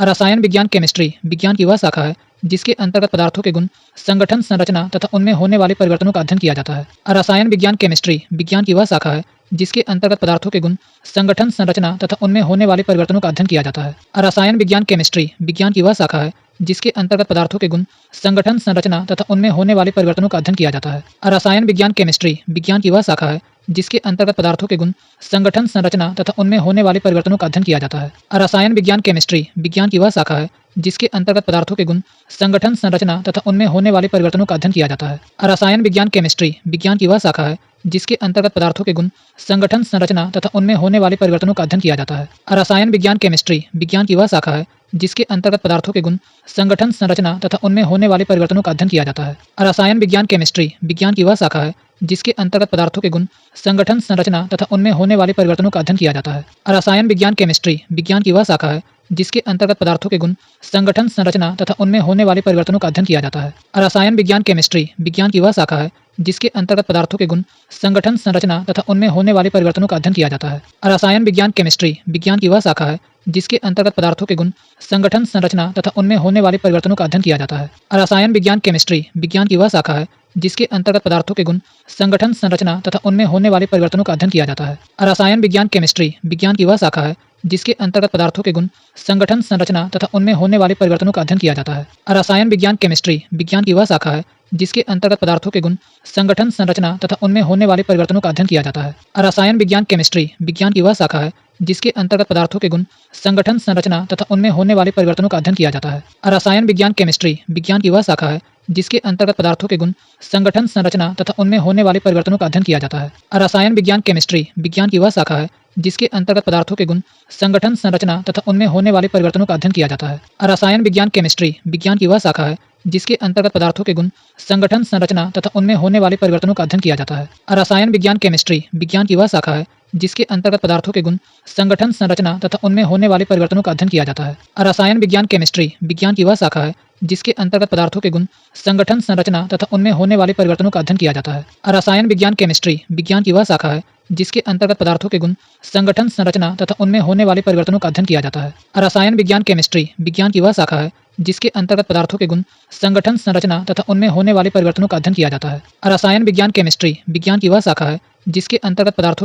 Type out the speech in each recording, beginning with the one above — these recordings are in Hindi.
रसायन विज्ञान केमिस्ट्री विज्ञान की वह शाखा है जिसके अंतर्गत पदार्थों के गुण, संगठन, संरचना तथा उनमें होने वाले परिवर्तनों का अध्ययन किया जाता है। रसायन विज्ञान केमिस्ट्री विज्ञान की वह शाखा है जिसके अंतर्गत पदार्थों के गुण, संगठन, संरचना तथा उनमें होने वाले परिवर्तनों का अध्ययन किया जाता है। रसायन विज्ञान केमिस्ट्री विज्ञान की वह शाखा है जिसके अंतर्गत पदार्थों के गुण, संगठन, संरचना तथा उनमें होने वाले परिवर्तनों का अध्ययन किया जाता है। रसायन विज्ञान केमिस्ट्री विज्ञान की वह शाखा है जिसके अंतर्गत पदार्थों के गुण, संगठन, संरचना तथा उनमें होने वाले परिवर्तनों का अध्ययन किया जाता है। रसायन विज्ञान केमिस्ट्री विज्ञान की वह शाखा है जिसके अंतर्गत पदार्थों के गुण, संगठन, संरचना तथा उनमें होने वाले परिवर्तनों का अध्ययन किया जाता है। रसायन विज्ञान केमिस्ट्री विज्ञान की वह शाखा है जिसके अंतर्गत पदार्थों के गुण, संगठन, संरचना तथा उनमें होने वाले परिवर्तनों का अध्ययन किया जाता है। रसायन विज्ञान केमिस्ट्री विज्ञान की वह शाखा है जिसके अंतर्गत पदार्थों के गुण, संगठन, संरचना तथा उनमें होने वाले परिवर्तनों का अध्ययन किया जाता है। रसायन विज्ञान केमिस्ट्री विज्ञान की वह शाखा है जिसके अंतर्गत पदार्थों के गुण, संगठन, संरचना तथा उनमें होने वाले परिवर्तनों का अध्ययन किया जाता है। रसायन विज्ञान केमिस्ट्री विज्ञान की वह शाखा है जिसके अंतर्गत पदार्थों के गुण, संगठन, संरचना तथा उनमें होने वाले परिवर्तनों का अध्ययन किया जाता है। रसायन विज्ञान केमिस्ट्री विज्ञान की वह शाखा है जिसके अंतर्गत पदार्थों के गुण, संगठन, संरचना तथा उनमें होने वाले परिवर्तनों का अध्ययन किया जाता है। रसायन विज्ञान केमिस्ट्री विज्ञान की वह शाखा है जिसके अंतर्गत पदार्थों के गुण, संगठन, संरचना तथा उनमें होने वाले परिवर्तनों का अध्ययन किया जाता है। रसायन विज्ञान केमिस्ट्री विज्ञान की वह शाखा है जिसके अंतर्गत पदार्थों के गुण, संगठन, संरचना तथा उनमें होने वाले परिवर्तनों का अध्ययन किया जाता है। रसायन विज्ञान केमिस्ट्री विज्ञान की वह शाखा है जिसके अंतर्गत पदार्थों के गुण, संगठन, संरचना तथा उनमें होने वाले परिवर्तनों का अध्ययन किया जाता है। रसायन विज्ञान केमिस्ट्री विज्ञान की वह शाखा है जिसके अंतर्गत पदार्थों के गुण, संगठन, संरचना तथा उनमें होने वाले परिवर्तनों का अध्ययन किया जाता है। रसायन विज्ञान केमिस्ट्री विज्ञान की वह शाखा है जिसके अंतर्गत पदार्थों के गुण, संगठन, संरचना तथा उनमें होने वाले परिवर्तनों का अध्ययन किया जाता है। रसायन विज्ञान केमिस्ट्री विज्ञान की वह शाखा है जिसके अंतर्गत पदार्थों के गुण, संगठन, संरचना तथा उनमें होने वाले परिवर्तनों का अध्ययन किया जाता है। रसायन विज्ञान केमिस्ट्री विज्ञान की वह शाखा है जिसके अंतर्गत पदार्थों के गुण, संगठन, संरचना तथा उनमें होने वाले परिवर्तनों का अध्ययन किया जाता है। रसायन विज्ञान केमिस्ट्री विज्ञान की वह शाखा है जिसके अंतर्गत पदार्थों के गुण, संगठन, संरचना तथा उनमें होने वाले परिवर्तनों का अध्ययन किया जाता है। रसायन विज्ञान केमिस्ट्री विज्ञान की वह शाखा है जिसके अंतर्गत पदार्थों के गुण, संगठन, संरचना तथा उनमें होने वाले परिवर्तनों का अध्ययन किया जाता है। रसायन विज्ञान केमिस्ट्री विज्ञान की वह शाखा है जिसके अंतर्गत पदार्थों के गुण, संगठन, संरचना तथा उनमें होने वाले परिवर्तनों का अध्ययन किया जाता है। रसायन विज्ञान केमिस्ट्री विज्ञान की वह शाखा है जिसके अंतर्गत पदार्थों के गुण, संगठन, संरचना तथा उनमें होने वाले परिवर्तनों का अध्ययन किया जाता है। रसायन विज्ञान केमिस्ट्री विज्ञान की वह शाखा है जिसके अंतर्गत पदार्थों के गुण, संगठन, संरचना तथा उनमें होने वाले परिवर्तनों का अध्ययन किया जाता है। रसायन विज्ञान केमिस्ट्री विज्ञान की वह शाखा है जिसके अंतर्गत पदार्थों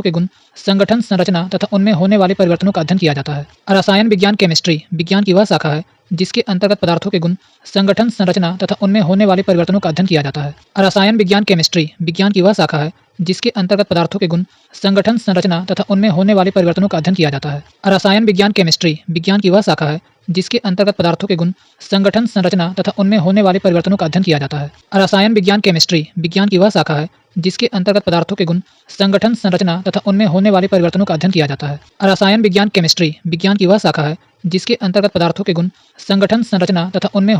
के गुण, संगठन, संरचना तथा उनमें होने वाले परिवर्तनों का अध्ययन किया जाता है। रसायन विज्ञान केमिस्ट्री विज्ञान की वह शाखा है जिसके अंतर्गत पदार्थों के गुण, संगठन, संरचना तथा उनमें होने वाले परिवर्तनों का अध्ययन किया जाता है। रसायन विज्ञान केमिस्ट्री विज्ञान की वह शाखा है जिसके अंतर्गत पदार्थों के गुण, संगठन, संरचना तथा उनमें होने वाले परिवर्तनों का अध्ययन किया जाता है। रसायन विज्ञान केमिस्ट्री विज्ञान की वह शाखा है जिसके अंतर्गत पदार्थों के गुण, संगठन, संरचना तथा उनमें होने वाले परिवर्तनों का अध्ययन किया जाता है। रसायन विज्ञान केमिस्ट्री विज्ञान की वह शाखा है जिसके अंतर्गत पदार्थों के गुण, संगठन, संरचना तथा उनमें होने वाले परिवर्तनों का अध्ययन किया जाता है। रसायन विज्ञान केमिस्ट्री विज्ञान की वह शाखा है जिसके अंतर्गत पदार्थों के गुण, संगठन, संरचना तथा उनमें होने वाले परिवर्तनों का अध्ययन किया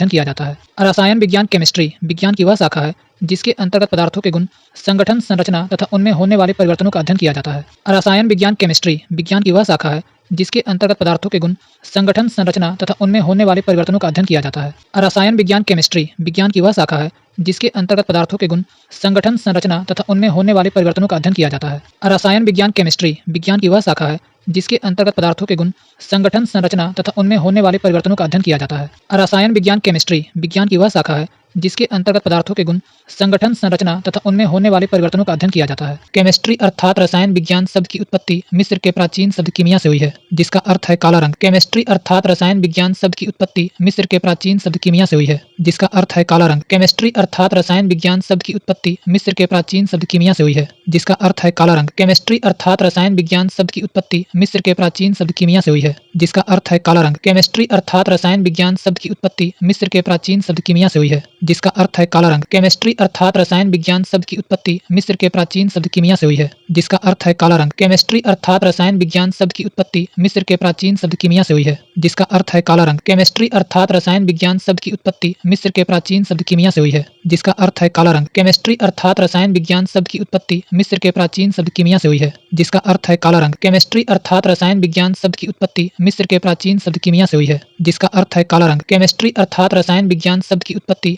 जाता है। रसायन विज्ञान केमिस्ट्री विज्ञान की वह शाखा है जिसके अंतर्गत पदार्थों के गुण, संगठन, संरचना तथा उनमें होने वाले परिवर्तनों का अध्ययन किया जाता है। रसायन विज्ञान केमिस्ट्री विज्ञान की वह शाखा है जिसके अंतर्गत पदार्थों के गुण, संगठन, संरचना तथा उनमें होने वाले परिवर्तनों का अध्ययन किया जाता है। रसायन विज्ञान केमिस्ट्री विज्ञान की वह शाखा है जिसके अंतर्गत पदार्थों के गुण, संगठन, संरचना तथा उनमें होने वाले परिवर्तनों का अध्ययन किया जाता है। रसायन विज्ञान केमिस्ट्री विज्ञान की वह शाखा है जिसके अंतर्गत पदार्थों के गुण, संगठन, संरचना तथा उनमें होने वाले परिवर्तनों का अध्ययन किया जाता है। रसायन विज्ञान केमिस्ट्री विज्ञान की वह शाखा है जिसके अंतर्गत पदार्थों के गुण, संगठन, संरचना तथा उनमें होने वाले परिवर्तनों का अध्ययन किया जाता है। केमिस्ट्री अर्थात रसायन विज्ञान शब्द की उत्पत्ति मिस्र के प्राचीन शब्द कीमिया से हुई है जिसका अर्थ है काला रंग। केमिस्ट्री अर्थात रसायन विज्ञान शब्द की उत्पत्ति मिस्र के प्राचीन शब्द कीमिया से हुई है जिसका अर्थ है काला रंग। केमिस्ट्री अर्थात रसायन विज्ञान शब्द की उत्पत्ति मिस्र के प्राचीन शब्द कीमिया से हुई है जिसका अर्थ है काला रंग। केमिस्ट्री अर्थात रसायन विज्ञान शब्द की उत्पत्ति मिस्र के प्राचीन शब्द कीमिया से हुई है जिसका अर्थ है काला रंग। केमिस्ट्री अर्थात रसायन विज्ञान शब्द की उत्पत्ति मिस्र के प्राचीन शब्द कीमिया से हुई है जिसका अर्थ है काला रंग। केमिस्ट्री अर्थात रसायन विज्ञान शब्द की उत्पत्ति मिस्र के प्राचीन शब्द कीमिया से हुई है जिसका अर्थ है काला रंग। केमिस्ट्री अर्थात रसायन विज्ञान शब्द की उत्पत्ति मिस्र के प्राचीन शब्द कीमिया से हुई है जिसका अर्थ है काला रंग। केमिस्ट्री अर्थात रसायन विज्ञान शब्द की उत्पत्ति मिस्र के प्राचीन शब्द कीमिया से हुई है जिसका अर्थ है काला रंग। केमिस्ट्री अर्थात रसायन विज्ञान शब्द की उत्पत्ति मिस्र के प्राचीन शब्द कीमिया से हुई है जिसका अर्थ है काला रंग। केमिस्ट्री अर्थात रसायन विज्ञान शब्द की उत्पत्ति मिस्र के प्राचीन शब्द कीमिया से हुई है जिसका अर्थ है काला रंग। केमिस्ट्री अर्थात रसायन विज्ञान शब्द की उत्पत्ति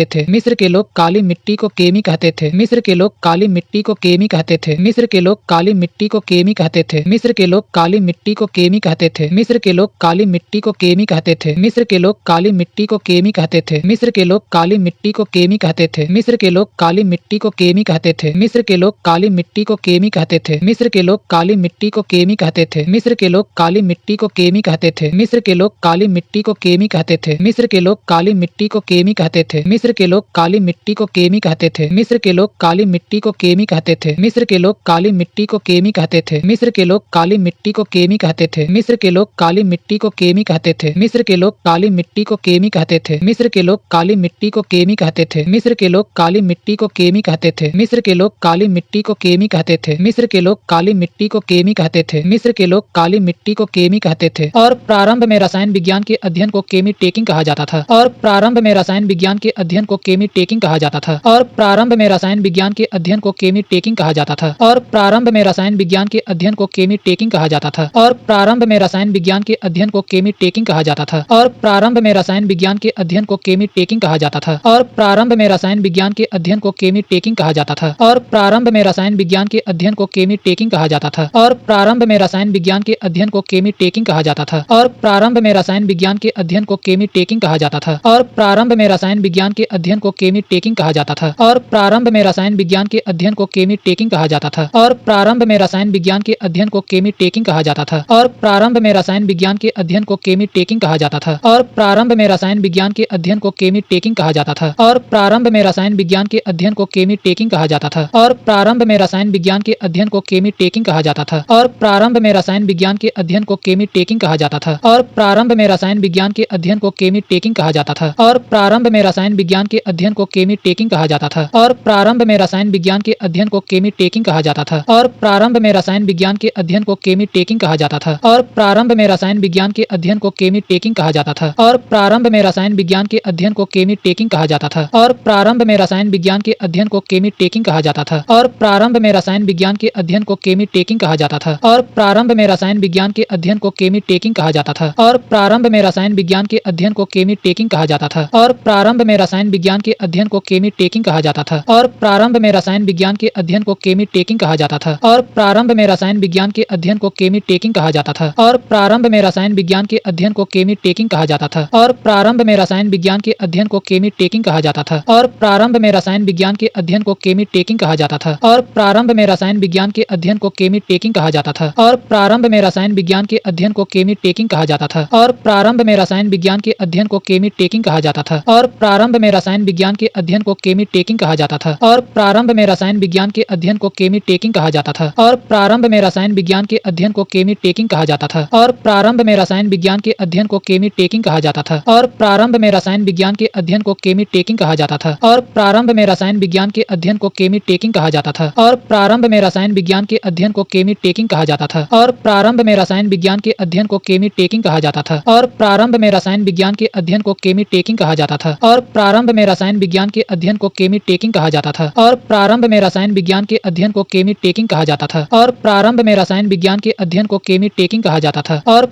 कहते थे। मिस्र के लोग काली मिट्टी को केमी कहते थे। मिस्र के लोग काली मिट्टी को केमी कहते थे। मिस्र के लोग काली मिट्टी को केमी कहते थे। मिस्र के लोग काली मिट्टी को केमी कहते थे। मिस्र के लोग काली मिट्टी को केमी कहते थे। मिस्र के लोग काली मिट्टी को केमी कहते थे। मिस्र के लोग काली मिट्टी को केमी कहते थे। मिस्र के लोग काली मिट्टी को केमी कहते थे। मिस्र के लोग काली मिट्टी को केमी कहते थे। मिस्र के लोग काली मिट्टी को केमी कहते कहते थे। मिस्र के लोग काली मिट्टी को केमी कहते थे। मिस्र के लोग काली मिट्टी को केमी कहते थे। मिस्र के लोग काली मिट्टी को केमी कहते थे। मिस्र के लोग काली मिट्टी को केमी कहते थे। मिस्र के लोग काली मिट्टी को केमी कहते थे। मिस्र के लोग काली मिट्टी को केमी कहते थे। मिस्र के लोग काली मिट्टी को केमी कहते थे। मिस्र के लोग काली मिट्टी को केमी कहते थे। मिस्र के लोग काली मिट्टी को केमी कहते थे। मिस्र के लोग काली मिट्टी को केमी कहते थे। मिस्र के लोग काली मिट्टी को केमी कहते थे। मिस्र के लोग काली मिट्टी को केमी कहते थे। मिस्र के लोग काली मिट्टी को केमी कहते थे। मिस्र के लोग काली मिट्टी को केमी कहते थे। और प्रारंभ में रसायन विज्ञान के अध्ययन को केमी टेकिंग कहा जाता था। और प्रारंभ में रसायन विज्ञान के अध्ययन को केमी टेकिंग कहा जाता था। और प्रारंभ में रसायन विज्ञान के अध्ययन को केमी टेकिंग कहा जाता था। और प्रारंभ में रसायन विज्ञान के अध्ययन को केमी टेकिंग कहा जाता था। और प्रारंभ में रसायन विज्ञान के अध्ययन को केमी टेकिंग कहा जाता था। और प्रारंभ में रसायन विज्ञान के अध्ययन को केमी टेकिंग कहा जाता था। और प्रारंभ में रसायन विज्ञान के अध्ययन को केमी टेकिंग कहा जाता था। और प्रारंभ में रसायन विज्ञान के अध्ययन को केमी टेकिंग कहा जाता था। और प्रारंभ में रसायन विज्ञान के अध्ययन को केमी टेकिंग कहा जाता था। और प्रारंभ में रसायन विज्ञान के अध्ययन को केमी टेकिंग कहा जाता था। और प्रारंभ में रसायन विज्ञान के अध्ययन को केमी टेकिंग कहा जाता था। और प्रारंभ में रसायन विज्ञान के अध्ययन को केमी टेकिंग कहा जाता था। और प्रारंभ में रसायन विज्ञान के अध्ययन को केमी टेकिंग कहा जाता था। और प्रारंभ में रसायन विज्ञान के अध्ययन को केमी टेकिंग कहा जाता था। और प्रारंभ में रसायन विज्ञान के अध्ययन को केमी टेकिंग कहा जाता था। और प्रारंभ में रसायन विज्ञान के अध्ययन को केमी टेकिंग कहा जाता था। और प्रारंभ में रसायन विज्ञान के अध्ययन को केमी टेकिंग कहा जाता था। और प्रारंभ में रसायन विज्ञान के अध्ययन को केमी टेकिंग कहा जाता था। और प्रारंभ में रसायन विज्ञान के अध्ययन को केमी टेकिंग कहा जाता था। और प्रारंभ में रसायन विज्ञान के अध्ययन को केमी टेकिंग कहा जाता था। और प्रारंभ में रसायन विज्ञान के अध्ययन को केमी टेकिंग कहा जाता था। और प्रारंभ में रसायन विज्ञान के अध्ययन को केमी टेकिंग कहा जाता था। और प्रारंभ में रसायन विज्ञान के अध्ययन को केमी टेकिंग कहा जाता था। और प्रारंभ में रसायन विज्ञान के अध्ययन को केमी टेकिंग कहा जाता था। और प्रारंभ में रसायन विज्ञान के अध्ययन को केमी टेकिंग कहा जाता था। और प्रारंभ में रसायन विज्ञान के अध्ययन को केमी टेकिंग कहा जाता था। और प्रारंभ में रसायन विज्ञान के अध्ययन को केमी टेकिंग कहा जाता था। और प्रारंभ में रसायन विज्ञान के अध्ययन को केमी टेकिंग कहा जाता था। और प्रारंभ में रसायन विज्ञान के अध्ययन को केमी टेकिंग कहा जाता था। और प्रारंभ में रसायन विज्ञान के अध्ययन को केमी टेकिंग कहा जाता था। और प्रारंभ में रसायन विज्ञान के अध्ययन को केमी टेकिंग कहा जाता था। और प्रारंभ में रसायन विज्ञान के अध्ययन को केमी टेकिंग कहा जाता था। और प्रारंभ में रसायन विज्ञान के अध्ययन को केमी टेकिंग कहा जाता था। और प्रारंभ में रसायन विज्ञान के अध्ययन को केमी टेकिंग कहा जाता था। और प्रारंभ में रसायन विज्ञान के अध्ययन को केमी टेकिंग कहा जाता था। और प्रारंभ में रसायन विज्ञान के अध्ययन को केमी टेकिंग कहा जाता था। और प्रारंभ में रसायन विज्ञान के अध्ययन को केमी टेकिंग कहा जाता था। और प्रारंभ में रसायन विज्ञान के अध्ययन को केमी टेकिंग कहा जाता था। और प्रारंभ में रसायन विज्ञान के अध्ययन को केमी टेकिंग कहा जाता था। और प्रारंभ में रसायन विज्ञान के अध्ययन को केमी टेकिंग कहा जाता था। और प्रारंभ में रसायन विज्ञान के अध्ययन को केमी टेकिंग कहा जाता था। और प्रारंभ में रसायन विज्ञान के अध्ययन को केमी टेकिंग कहा जाता था। और प्रारंभ में रसायन विज्ञान के अध्ययन को केमी टेकिंग कहा जाता था। और प्रारंभ में रसायन विज्ञान के अध्ययन को केमी टेकिंग कहा जाता था। और प्रारंभ में रसायन विज्ञान के अध्ययन को केमी टेकिंग कहा जाता था। और प्रारंभ में रसायन विज्ञान के अध्ययन को केमी टेकिंग कहा जाता था। और प्रारंभ में रसायन विज्ञान के अध्ययन को केमी टेकिंग कहा जाता था। और प्रारंभ में रसायन विज्ञान के अध्ययन को केमी टेकिंग कहा जाता था। और प्रारंभ में रसायन विज्ञान के अध्ययन को केमी टेकिंग कहा जाता था। और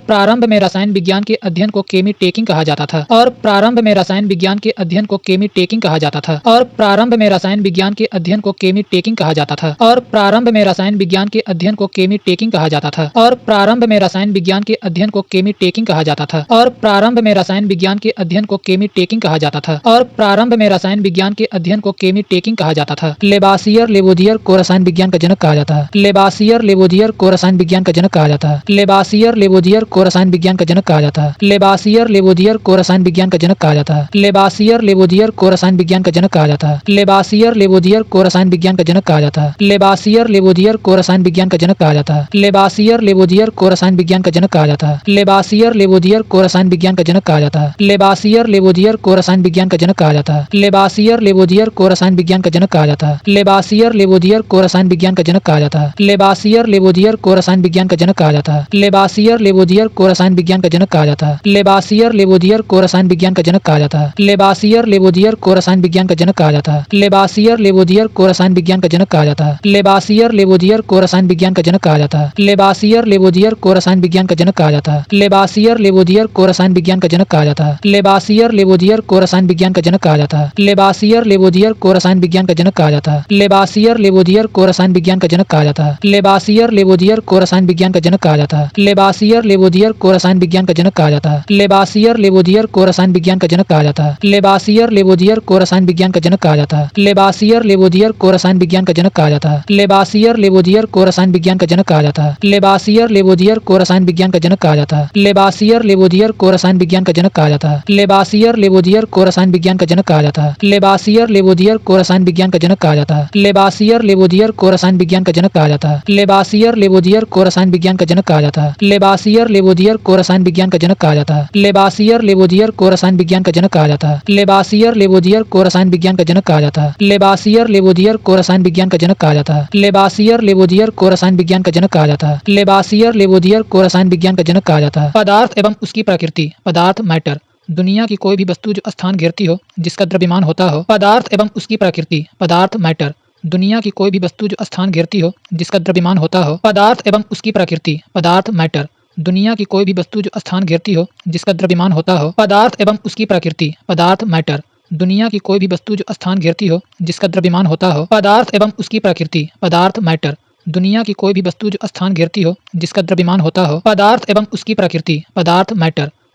प्रारंभ में रसायन विज्ञान के अध्ययन को केमी टेकिंग कहा जाता था। और प्रारंभ में रसायन विज्ञान के अध्ययन को केमी टेकिंग कहा जाता था। और प्रारंभ में रसायन विज्ञान के अध्ययन को केमी टेकिंग कहा जाता था। और प्रारंभ में रसायन विज्ञान के अध्ययन को केमी टेकिंग कहा जाता था। और प्रारंभ में रसायन विज्ञान के अध्ययन को केमी टेकिंग कहा जाता था। और प्रारंभ में रसायन विज्ञान के अध्ययन को केमी टेकिंग कहा जाता था। और प्रारंभ में रसायन विज्ञान के अध्ययन को केमी टेकिंग कहा जाता था। लेबासियर लेवोजियर को रसायन विज्ञान का जनक कहा जाता है। लेबासियर लेवोजियर को रसायन विज्ञान का जनक कहा जाता है। लेबासियर लेवोजियर को रसायन विज्ञान का जनक कहा जाता है। लेबासियर लेवोजियर को रसायन विज्ञान का जनक कहा जाता है। लेबासियर लेवोजियर को रसायन विज्ञान का जनक कहा जाता है। लेबासियर लेवोजियर को रसायन विज्ञान का जनक कहा जाता है। लेबासियर लेवोजियर को रसायन विज्ञान का जनक कहा जाता है। लेबासियर लेवोजियर को रसायन विज्ञान का जनक कहा जाता है। लेबासियर लेवोजियर को रसायन विज्ञान का जनक कहा जाता है। लेबासियर लेवोजियर को रसायन विज्ञान का जनक कहा जाता है। लेबासियर लेवोजियर को रसायन विज्ञान का जनक कहा जाता है। लेबासियर लेवोजियर को रसायन विज्ञान का जनक कहा जाता है। लेबासियर लेवोजियर को रसायन विज्ञान का जनक कहा जाता है। लेबासियर लेवोजियर को रसायन विज्ञान का जनक कहा जाता है। लेबासियर लेवोजियर को रसायन विज्ञान का जनक कहा जाता है। लेबासियर लेवोजियर को रसायन विज्ञान का जनक कहा जाता है। लेबासियर लेवोजियर को रसायन विज्ञान का जनक कहा जाता है। लेबासियर लेवोजियर को रसायन विज्ञान का जनक कहा जाता है। लेबासियर लेवोजियर को रसायन विज्ञान का जनक कहा जाता है। लेबासियर लेवोजियर को रसायन विज्ञान का जनक कहा जाता है। लेबासियर लेवोजियर को रसायन विज्ञान का जनक कहा जाता है। लेबासियर लेवोजियर को रसायन विज्ञान का जनक कहा जाता है। लेबासियर लेवोजियर को रसायन विज्ञान का जनक कहा जाता है। लेबासियर लेवोजियर को रसायन विज्ञान का जनक कहा जाता है। लेबासियर लेवोजियर को रसायन विज्ञान का जनक कहा जाता है। लेबासियर लेवोजियर को रसायन विज्ञान का जनक कहा जाता है। लेबासियर लेवोजियर को रसायन विज्ञान का जनक कहा जाता है। लेबासियर लेवोजियर को रसायन विज्ञान का जनक कहा जाता है। लेबासियर लेवोजियर को रसायन विज्ञान का जनक कहा जाता है। लेबासियर लेवोजियर को रसायन विज्ञान का जनक कहा जाता है। लेबासियर लेवोजियर को रसायन विज्ञान का जनक कहा जाता है। लेबासियर लेवोजियर को रसायन विज्ञान का जनक कहा जाता है। लेबासियर लेवोजियर को रसायन विज्ञान का जनक कहा जाता है। लेबासियर लेवोजियर को रसायन विज्ञान का जनक कहा जाता है। लेबासियर लेवोजियर को रसायन विज्ञान का जनक कहा जाता है। लेबासियर लेवोजियर को रसायन विज्ञान का जनक कहा जाता है। लेबासियर लेवोजियर को रसायन विज्ञान का जनक कहा जाता है। लेबासियर लेवोजियर को रसायन विज्ञान का जनक कहा जाता है। लेबासियर लेवोजियर को रसायन विज्ञान का जनक कहा जाता है। लेबासियर लेवोजियर को रसायन विज्ञान का जनक कहा जाता है। लेबासियर लेवोजियर को रसायन विज्ञान का जनक कहा जाता है। पदार्थ एवं उसकी प्रकृति। पदार्थ मैटर, दुनिया की कोई भी वस्तु जो स्थान घेरती हो, जिसका द्रव्यमान होता हो। पदार्थ एवं उसकी प्रकृति। पदार्थ मैटर, दुनिया की कोई भी वस्तु जो स्थान घेरती हो, जिसका द्रव्यमान होता हो। पदार्थ एवं उसकी प्रकृति। पदार्थ मैटर, दुनिया की कोई भी वस्तु जो स्थान घेरती हो, जिसका द्रव्यमान होता हो। पदार्थ एवं उसकी प्रकृति। पदार्थ मैटर, दुनिया की कोई भी वस्तु जो स्थान घेरती हो, जिसका द्रव्यमान होता हो। पदार्थ एवं उसकी प्रकृति। पदार्थ मैटर, दुनिया की कोई भी वस्तु जो स्थान घेरती हो, जिसका द्रव्यमान होता हो। पदार्थ एवं उसकी प्रकृति। पदार्थ मैटर,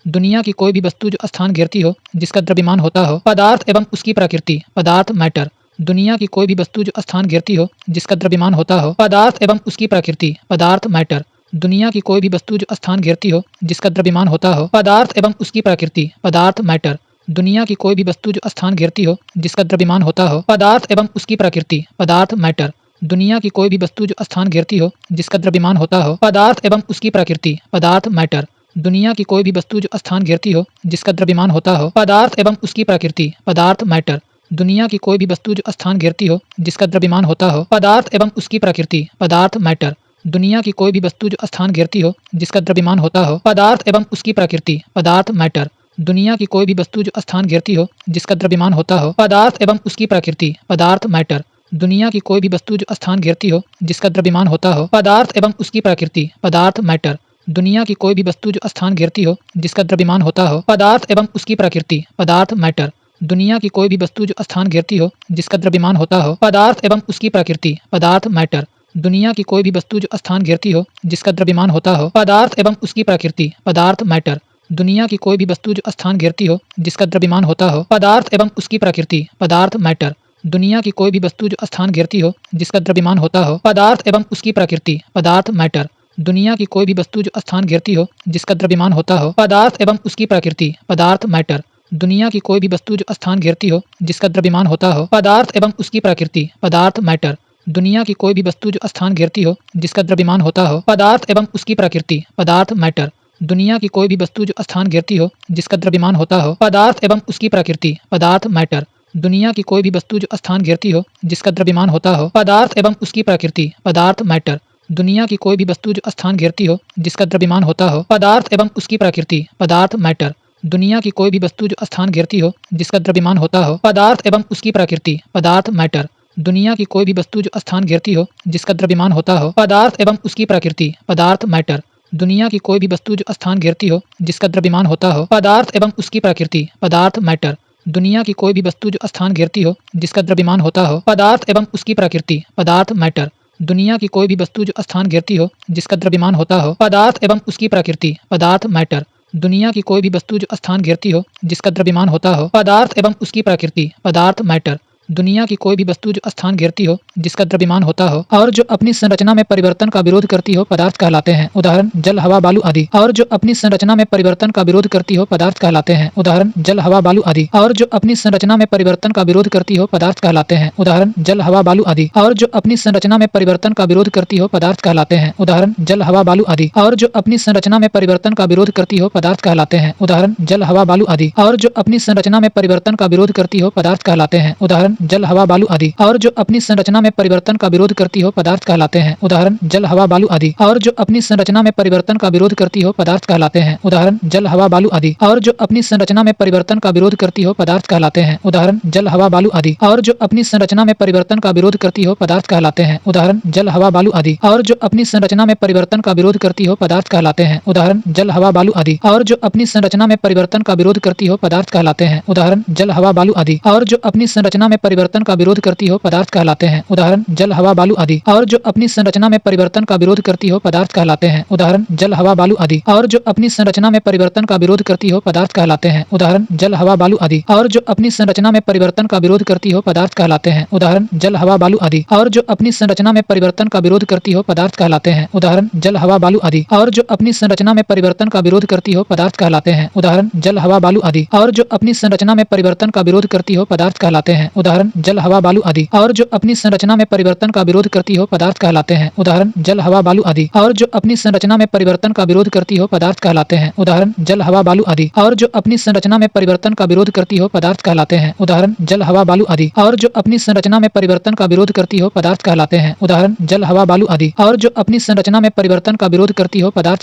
दुनिया की कोई भी वस्तु जो स्थान घेरती हो, जिसका द्रव्यमान होता हो। पदार्थ एवं उसकी प्रकृति। पदार्थ मैटर, दुनिया की कोई भी वस्तु जो स्थान घेरती हो, जिसका द्रव्यमान होता हो। पदार्थ एवं उसकी प्रकृति। पदार्थ मैटर, दुनिया की कोई भी वस्तु जो स्थान घेरती हो, जिसका द्रव्यमान होता हो। पदार्थ एवं उसकी प्रकृति। पदार्थ मैटर, दुनिया की कोई भी वस्तु जो स्थान घेरती हो, जिसका द्रव्यमान होता हो। पदार्थ एवं उसकी प्रकृति। पदार्थ मैटर, दुनिया की कोई भी वस्तु जो स्थान घेरती हो, जिसका द्रव्यमान होता हो। पदार्थ एवं उसकी प्रकृति। पदार्थ मैटर, दुनिया की कोई भी वस्तु जो स्थान घेरती हो, जिसका द्रव्यमान होता हो। पदार्थ एवं उसकी प्रकृति। पदार्थ मैटर, दुनिया की कोई भी वस्तु जो स्थान घेरती हो, जिसका द्रव्यमान होता हो। पदार्थ एवं उसकी प्रकृति। पदार्थ मैटर, दुनिया की कोई भी वस्तु जो स्थान घेरती हो, जिसका द्रव्यमान होता हो। पदार्थ एवं उसकी प्रकृति। पदार्थ मैटर, दुनिया की कोई भी वस्तु जो स्थान घेरती हो, जिसका द्रव्यमान होता हो। पदार्थ एवं उसकी प्रकृति। पदार्थ मैटर, दुनिया की कोई भी वस्तु जो स्थान घेरती हो, जिसका द्रव्यमान होता हो। पदार्थ एवं उसकी प्रकृति। पदार्थ मैटर, दुनिया की कोई भी वस्तु जो स्थान घेरती हो, जिसका द्रव्यमान होता हो। पदार्थ एवं उसकी प्रकृति। पदार्थ मैटर, दुनिया की कोई भी वस्तु जो स्थान घेरती हो, जिसका द्रव्यमान होता हो। पदार्थ एवं उसकी प्रकृति। पदार्थ मैटर, दुनिया की कोई भी वस्तु जो स्थान घेरती हो, जिसका द्रव्यमान होता हो। पदार्थ एवं उसकी प्रकृति। पदार्थ मैटर, दुनिया की कोई भी वस्तु जो स्थान घेरती हो, जिसका द्रव्यमान होता हो। पदार्थ एवं उसकी प्रकृति। पदार्थ मैटर, दुनिया की कोई भी वस्तु जो स्थान घेरती हो, जिसका द्रव्यमान होता हो। पदार्थ एवं उसकी प्रकृति। पदार्थ मैटर, दुनिया की कोई भी वस्तु जो स्थान घेरती हो, जिसका द्रव्यमान होता हो। पदार्थ एवं उसकी प्रकृति। पदार्थ मैटर, दुनिया की कोई भी वस्तु जो स्थान घेरती हो, जिसका द्रव्यमान होता हो। पदार्थ एवं उसकी प्रकृति। पदार्थ मैटर, दुनिया की कोई भी वस्तु जो स्थान घेरती हो, जिसका द्रव्यमान होता हो। पदार्थ एवं उसकी प्रकृति। पदार्थ मैटर, दुनिया की कोई भी वस्तु जो स्थान घेरती हो, जिसका द्रव्यमान होता हो। पदार्थ एवं उसकी प्रकृति। पदार्थ मैटर, दुनिया की कोई भी वस्तु जो स्थान घेरती हो, जिसका द्रव्यमान होता हो। पदार्थ एवं उसकी प्रकृति। पदार्थ मैटर, दुनिया की कोई भी वस्तु जो स्थान घेरती हो, जिसका द्रव्यमान होता हो। पदार्थ एवं उसकी प्रकृति। पदार्थ मैटर, दुनिया की कोई भी वस्तु जो स्थान घेरती हो, जिसका द्रव्यमान होता हो। पदार्थ एवं उसकी प्रकृति। पदार्थ मैटर, दुनिया की कोई भी वस्तु जो स्थान घेरती हो, जिसका द्रव्यमान होता हो। पदार्थ एवं उसकी प्रकृति। पदार्थ मैटर, दुनिया की कोई भी वस्तु जो स्थान घेरती हो, जिसका द्रव्यमान होता हो। पदार्थ एवं उसकी प्रकृति। पदार्थ मैटर, दुनिया की कोई भी वस्तु जो स्थान घेरती हो, जिसका द्रव्यमान होता हो। पदार्थ एवं उसकी प्रकृति। पदार्थ मैटर, दुनिया की कोई भी वस्तु जो स्थान घेरती हो, जिसका द्रव्यमान होता हो। पदार्थ एवं उसकी प्रकृति। पदार्थ मैटर, दुनिया की कोई भी वस्तु जो स्थान घेरती हो, जिसका द्रव्यमान होता हो। पदार्थ एवं उसकी प्रकृति। पदार्थ मैटर, दुनिया की कोई भी वस्तु जो स्थान घेरती हो, जिसका द्रव्यमान होता हो और जो अपनी संरचना में परिवर्तन का विरोध करती हो, पदार्थ कहलाते हैं। उदाहरण जल, हवा, बालू आदि। और जो अपनी संरचना में परिवर्तन का विरोध करती हो, पदार्थ कहलाते हैं। उदाहरण जल, हवा, बालू आदि। और जो अपनी संरचना में परिवर्तन का विरोध करती हो, पदार्थ कहलाते हैं। उदाहरण जल, हवा, बालू आदि। और जो अपनी संरचना में परिवर्तन का विरोध करती हो, पदार्थ कहलाते हैं। उदाहरण जल, हवा, बालू आदि। और जो अपनी संरचना में परिवर्तन का विरोध करती हो, पदार्थ कहलाते हैं। उदाहरण जल, हवा, बालू आदि। और जो अपनी संरचना में परिवर्तन का विरोध करती हो, पदार्थ कहलाते हैं। उदाहरण जल, हवा, बालू आदि। और जो अपनी संरचना में परिवर्तन का विरोध करती हो, पदार्थ कहलाते हैं। उदाहरण जल, हवा, बालू आदि। और जो अपनी संरचना में परिवर्तन का विरोध करती हो, पदार्थ कहलाते हैं। उदाहरण जल, हवा, बालू आदि। और जो अपनी संरचना में परिवर्तन का विरोध करती हो, पदार्थ कहलाते हैं। उदाहरण जल, हवा, बालू आदि। और जो अपनी संरचना में परिवर्तन का विरोध करती हो, पदार्थ कहलाते हैं। उदाहरण जल, हवा, बालू आदि। और जो अपनी संरचना में परिवर्तन का विरोध करती हो, पदार्थ कहलाते हैं। उदाहरण जल, हवा, बालू आदि। और जो अपनी संरचना में परिवर्तन का विरोध करती हो, पदार्थ कहलाते हैं। उदाहरण जल, हवा, बालू आदि। और जो अपनी संरचना में परिवर्तन का विरोध करती हो पदार्थ कहलाते हैं, उदाहरण जल, हवा, बालू आदि। और जो अपनी संरचना में परिवर्तन का विरोध करती हो पदार्थ कहलाते हैं, उदाहरण जल, हवा, बालू आदि। और जो अपनी संरचना में परिवर्तन का विरोध करती हो पदार्थ कहलाते हैं, उदाहरण जल, हवा, बालू आदि। और जो अपनी संरचना में परिवर्तन का विरोध करती हो पदार्थ कहलाते हैं, उदाहरण जल, हवा, बालू आदि। और जो अपनी संरचना में परिवर्तन का विरोध करती हो पदार्थ कहलाते हैं, उदाहरण जल, हवा, बालू आदि। और जो अपनी संरचना में परिवर्तन का विरोध करती हो पदार्थ कहलाते हैं, उदाहरण जल, हवा, बालू आदि। और जो अपनी संरचना में परिवर्तन का विरोध करती हो पदार्थ कहलाते हैं, उदाहरण जल, हवा, बालू आदि। और जो अपनी संरचना में परिवर्तन का विरोध करती हो पदार्थ कहलाते हैं, उदाहरण जल, हवा, बालू आदि। और जो अपनी संरचना में परिवर्तन का विरोध करती हो पदार्थ कहलाते हैं, उदाहरण जल, हवा, बालू आदि। और जो अपनी संरचना में परिवर्तन का विरोध करती हो पदार्थ कहलाते हैं, उदाहरण जल, हवा, बालू आदि। और जो अपनी संरचना में परिवर्तन का विरोध करती हो पदार्थ कहलाते हैं, उदाहरण जल, हवा, बालू आदि। और जो अपनी संरचना में परिवर्तन का विरोध करती हो पदार्थ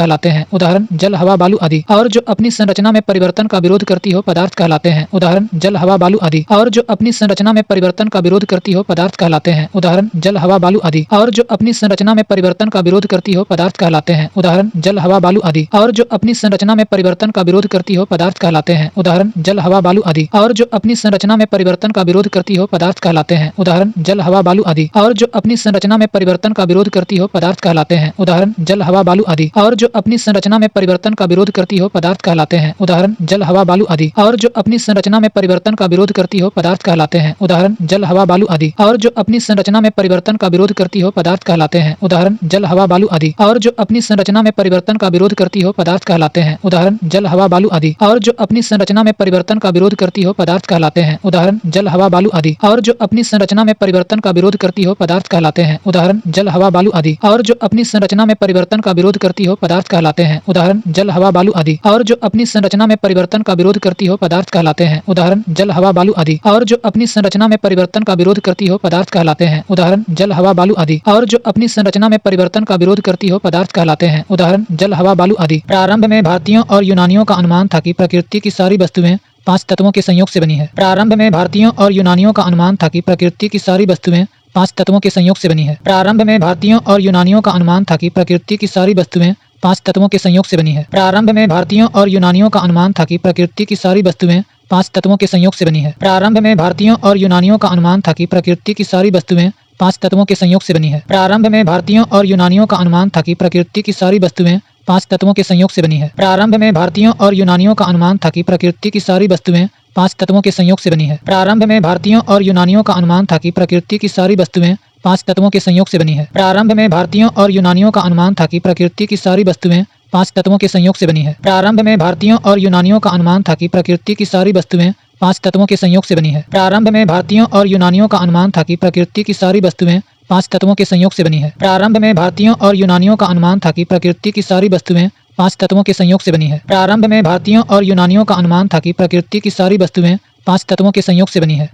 कहलाते हैं, उदाहरण जल, हवा, बालू आदि। और जो अपनी संरचना में परिवर्तन का विरोध करती हो पदार्थ कहलाते हैं, उदाहरण जल, हवा, बालू आदि। और जो अपनी संरचना में परिवर्तन का विरोध करती हो पदार्थ कहलाते हैं, उदाहरण जल, हवा, बालू आदि। और जो अपनी संरचना में परिवर्तन का विरोध करती हो पदार्थ कहलाते हैं, उदाहरण जल, हवा, बालू आदि। और जो अपनी संरचना में परिवर्तन का विरोध करती हो पदार्थ कहलाते हैं, उदाहरण जल, हवा, बालू आदि। और जो अपनी संरचना में परिवर्तन का विरोध करती हो पदार्थ कहलाते हैं, उदाहरण जल, हवा, बालू आदि। और जो अपनी संरचना में परिवर्तन का विरोध करती हो पदार्थ कहलाते हैं, उदाहरण जल, हवा, बालू आदि। और जो अपनी संरचना में परिवर्तन का विरोध करती हो पदार्थ कहलाते हैं, उदाहरण जल, हवा, बालू आदि। और जो अपनी संरचना में परिवर्तन का विरोध करती हो पदार्थ कहलाते हैं, उदाहरण जल, हवा, बालू आदि। और जो अपनी संरचना में परिवर्तन का विरोध करती हो पदार्थ कहलाते हैं, उदाहरण जल, हवा, बालू आदि। और जो अपनी संरचना में परिवर्तन का विरोध करती हो पदार्थ कहलाते हैं, उदाहरण जल, हवा, बालू आदि। और जो अपनी संरचना में परिवर्तन का विरोध करती हो पदार्थ कहलाते हैं, उदाहरण जल, हवा, बालू आदि। और जो अपनी संरचना में परिवर्तन का विरोध करती हो पदार्थ कहलाते हैं, उदाहरण जल, हवा, बालू आदि। और जो अपनी संरचना में परिवर्तन का विरोध करती हो पदार्थ कहलाते हैं, उदाहरण जल, हवा, बालू आदि। और जो अपनी संरचना में परिवर्तन का विरोध करती हो पदार्थ कहलाते हैं, उदाहरण जल, हवा, बालू आदि। और जो अपनी संरचना में परिवर्तन का विरोध करती हो पदार्थ कहलाते हैं, उदाहरण जल, हवा, बालू आदि। और जो अपनी संरचना में परिवर्तन का विरोध करती हो पदार्थ कहलाते हैं, उदाहरण जल, हवा, बालू आदि। और जो अपनी संरचना में परिवर्तन का विरोध करती हो पदार्थ कहलाते हैं, उदाहरण जल, हवा, बालू आदि। प्रारंभ में भारतीयों और यूनानियों का अनुमान था कि प्रकृति की सारी वस्तुएं 5 तत्वों के संयोग से बनी है। प्रारंभ में भारतीयों और यूनानियों का अनुमान था कि प्रकृति की सारी वस्तुएं 5 तत्वों के संयोग से बनी है। प्रारंभ में भारतीयों और यूनानियों का अनुमान था कि प्रकृति की सारी वस्तुएं 5 तत्वों के संयोग से बनी है। प्रारंभ में भारतीयों और यूनानियों का अनुमान था कि प्रकृति की सारी वस्तुएं 5 तत्वों के संयोग से बनी है। प्रारंभ में भारतीयों और यूनानियों का अनुमान था कि प्रकृति की सारी वस्तुएं 5 तत्वों के संयोग से बनी है। प्रारंभ में भारतीयों और यूनानियों का अनुमान था कि प्रकृति की सारी वस्तुएं 5 तत्वों के संयोग से बनी है। प्रारंभ में भारतीयों और यूनानियों का अनुमान था कि प्रकृति की सारी वस्तुएं 5 तत्वों के संयोग से बनी है। प्रारंभ में भारतीयों और यूनानियों का अनुमान था कि प्रकृति की सारी वस्तुएं 5 तत्वों के संयोग से बनी है। प्रारंभ में भारतीयों और यूनानियों का अनुमान था कि प्रकृति की सारी वस्तुएं 5 तत्वों के संयोग से बनी है। प्रारंभ में भारतीयों और यूनानियों का अनुमान था कि प्रकृति की सारी वस्तुएं 5 तत्वों के संयोग से बनी है। प्रारंभ में भारतीयों और यूनानियों का अनुमान था कि प्रकृति की सारी वस्तुएं 5 तत्वों के संयोग से बनी है। प्रारंभ में भारतीयों और यूनानियों का अनुमान था कि प्रकृति की सारी वस्तुएं 5 तत्वों के संयोग से बनी है। प्रारंभ में भारतीयों और यूनानियों का अनुमान था कि प्रकृति की सारी वस्तुएं 5 तत्वों के संयोग से बनी है। प्रारंभ में भारतीयों और यूनानियों का अनुमान था कि प्रकृति की सारी वस्तुएं 5 तत्वों के संयोग से बनी है। प्रारंभ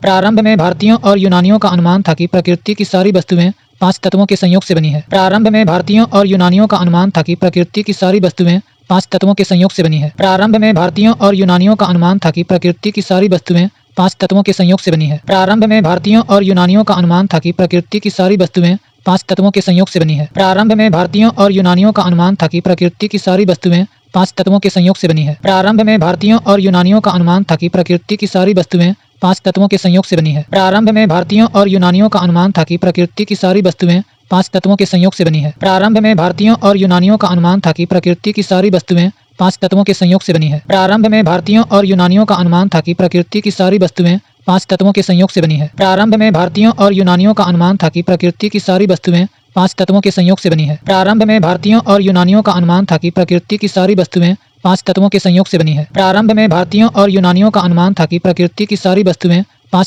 में भारतीयों और यूनानियों का अनुमान था कि प्रकृति की सारी वस्तुएं 5 तत्वों के संयोग से बनी है। प्रारंभ में भारतीयों और यूनानियों का अनुमान था कि प्रकृति की सारी वस्तुएं 5 तत्वों के संयोग से बनी है। प्रारंभ में भारतीयों और यूनानियों का अनुमान था कि प्रकृति की सारी वस्तुएं 5 तत्वों के संयोग से बनी है। प्रारंभ में भारतीयों और यूनानियों का अनुमान था कि प्रकृति की सारी वस्तुएं 5 तत्वों के संयोग से बनी है। प्रारंभ में भारतीयों और यूनानियों का अनुमान था कि प्रकृति की सारी वस्तुएं 5 तत्वों के संयोग से बनी है। प्रारंभ में भारतीयों और यूनानियों का अनुमान था कि प्रकृति की सारी वस्तुएं 5 तत्वों के संयोग से बनी है। प्रारंभ में भारतीयों और यूनानियों का अनुमान था कि प्रकृति की सारी वस्तुएं 5 तत्वों के संयोग से बनी है। प्रारंभ में भारतीयों और यूनानियों का अनुमान था कि प्रकृति की सारी वस्तुएं 5 तत्वों के संयोग से बनी है। प्रारंभ में भारतीयों और यूनानियों का अनुमान था कि प्रकृति की सारी वस्तुएं 5 तत्वों के संयोग से बनी है। प्रारंभ में भारतीयों और यूनानियों का अनुमान था कि प्रकृति की सारी वस्तुएं 5 तत्वों के संयोग से बनी है। प्रारंभ में भारतीयों और यूनानियों का अनुमान था कि प्रकृति की सारी वस्तुएं 5 तत्वों के संयोग से बनी है। प्रारंभ में भारतीयों और यूनानियों का अनुमान था कि प्रकृति की सारी वस्तुएं 5 तत्वों के संयोग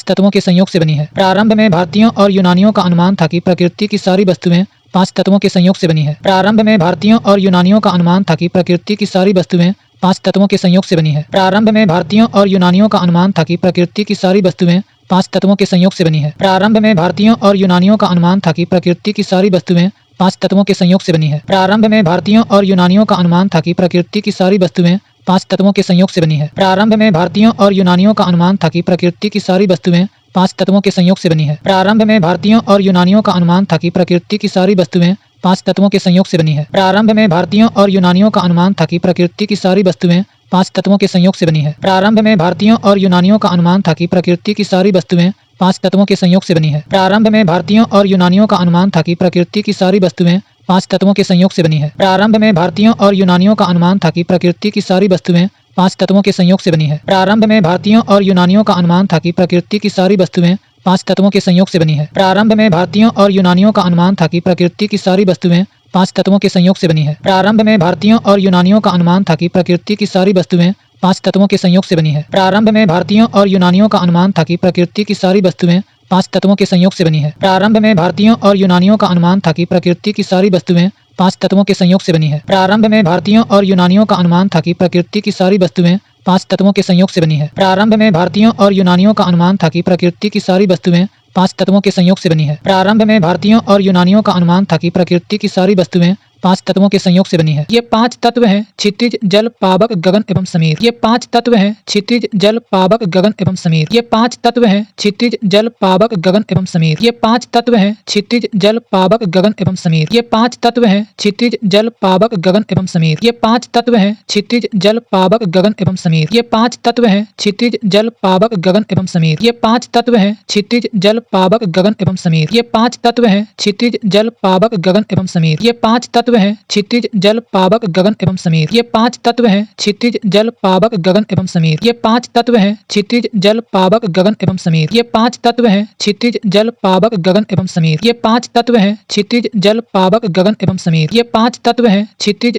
से बनी है। प्रारंभ में भारतीयों और यूनानियों का अनुमान था कि प्रकृति की सारी वस्तुएं 5 तत्वों के संयोग से बनी है। प्रारंभ में भारतीयों और यूनानियों का अनुमान था कि प्रकृति की सारी वस्तुएं 5 तत्वों के संयोग से बनी है। प्रारंभ में भारतीयों और यूनानियों का अनुमान था कि प्रकृति की सारी वस्तुएं 5 तत्वों के संयोग से बनी है। प्रारंभ में भारतीयों और यूनानियों का अनुमान था कि प्रकृति की सारी वस्तुएं 5 तत्वों के संयोग से बनी है। प्रारंभ में भारतीयों और यूनानियों का अनुमान था कि प्रकृति की सारी वस्तुएं 5 तत्वों के संयोग से बनी है। प्रारंभ में भारतीयों और यूनानियों का अनुमान था कि प्रकृति की सारी वस्तुएं 5 तत्वों के संयोग से बनी है। प्रारंभ में भारतीयों और यूनानियों का अनुमान था कि प्रकृति की सारी वस्तुएं 5 तत्वों के संयोग से बनी है। प्रारंभ में भारतीयों और यूनानियों का अनुमान था कि प्रकृति की सारी वस्तुएं 5 तत्वों के संयोग से बनी है। प्रारंभ में भारतीयों और यूनानियों का अनुमान था कि प्रकृति की सारी वस्तुएं 5 तत्वों के संयोग से बनी है। प्रारंभ में भारतीयों और यूनानियों का अनुमान था कि प्रकृति की सारी वस्तुएं 5 तत्वों के संयोग से बनी है। प्रारंभ में भारतीयों और यूनानियों का अनुमान था कि प्रकृति की सारी वस्तुएं 5 तत्वों के संयोग से बनी है। प्रारंभ में भारतीयों और यूनानियों का अनुमान था कि प्रकृति की सारी वस्तुएं 5 तत्वों के संयोग से बनी है। प्रारंभ में भारतीयों और यूनानियों का अनुमान था कि प्रकृति की सारी वस्तुएं 5 तत्वों के संयोग से बनी है। प्रारंभ में भारतीयों और यूनानियों का अनुमान था कि प्रकृति की सारी वस्तुएं 5 तत्वों के संयोग से बनी है। प्रारंभ में भारतीयों और यूनानियों का अनुमान था कि प्रकृति की सारी वस्तुएं 5 तत्वों के संयोग से बनी है। प्रारंभ में भारतीयों और यूनानियों का अनुमान था कि प्रकृति की सारी वस्तुएं 5 तत्वों के संयोग से बनी है। प्रारंभ में भारतीयों और यूनानियों का अनुमान था कि प्रकृति की सारी वस्तुएं 5 तत्वों के संयोग से बनी है। प्रारंभ में भारतीयों और यूनानियों का अनुमान था कि प्रकृति की सारी वस्तुएं 5 तत्वों के संयोग से बनी है। ये 5 तत्व हैं क्षितिज, जल, पावक, गगन एवं समीर। ये 5 तत्व हैं क्षितिज, जल, पावक, गगन एवं समीर। ये 5 तत्व हैं क्षितिज, जल, पावक, गगन एवं समीर। ये 5 तत्व हैं क्षितिज, जल, पावक, गगन एवं समीर। ये 5 तत्व हैं क्षितिज, जल, पावक, गगन एवं समीर। ये 5 तत्व हैं क्षितिज, जल, पावक, गगन एवं समीर। ये 5 तत्व हैं क्षितिज, जल, पावक, गगन एवं समीर। ये 5 तत्व हैं क्षितिज, जल, पावक, गगन एवं समीर। ये 5 तत्व हैं क्षितिज, जल, पावक, गगन एवं समीर। ये 5 तत्व हैं क्षितिज, जल, पावक, गगन एवं समीर। ये 5 तत्व हैं क्षितिज, जल, पावक, गगन एवं समीर। ये 5 तत्व हैं क्षितिज, जल, पावक, गगन एवं समीर। ये 5 तत्व हैं क्षितिज, जल, पावक, गगन एवं समीर। ये 5 तत्व हैं क्षितिज, जल, पावक, गगन एवं समीर। ये 5 तत्व हैं क्षितिज, जल, पावक, गगन एवं समीर। ये 5 तत्व हैं क्षितिज, जल, पावक, गगन एवं समीर। ये 5 तत्व हैं क्षितिज, जल, पावक, गगन एवं समीर। ये 5 तत्व हैं क्षितिज,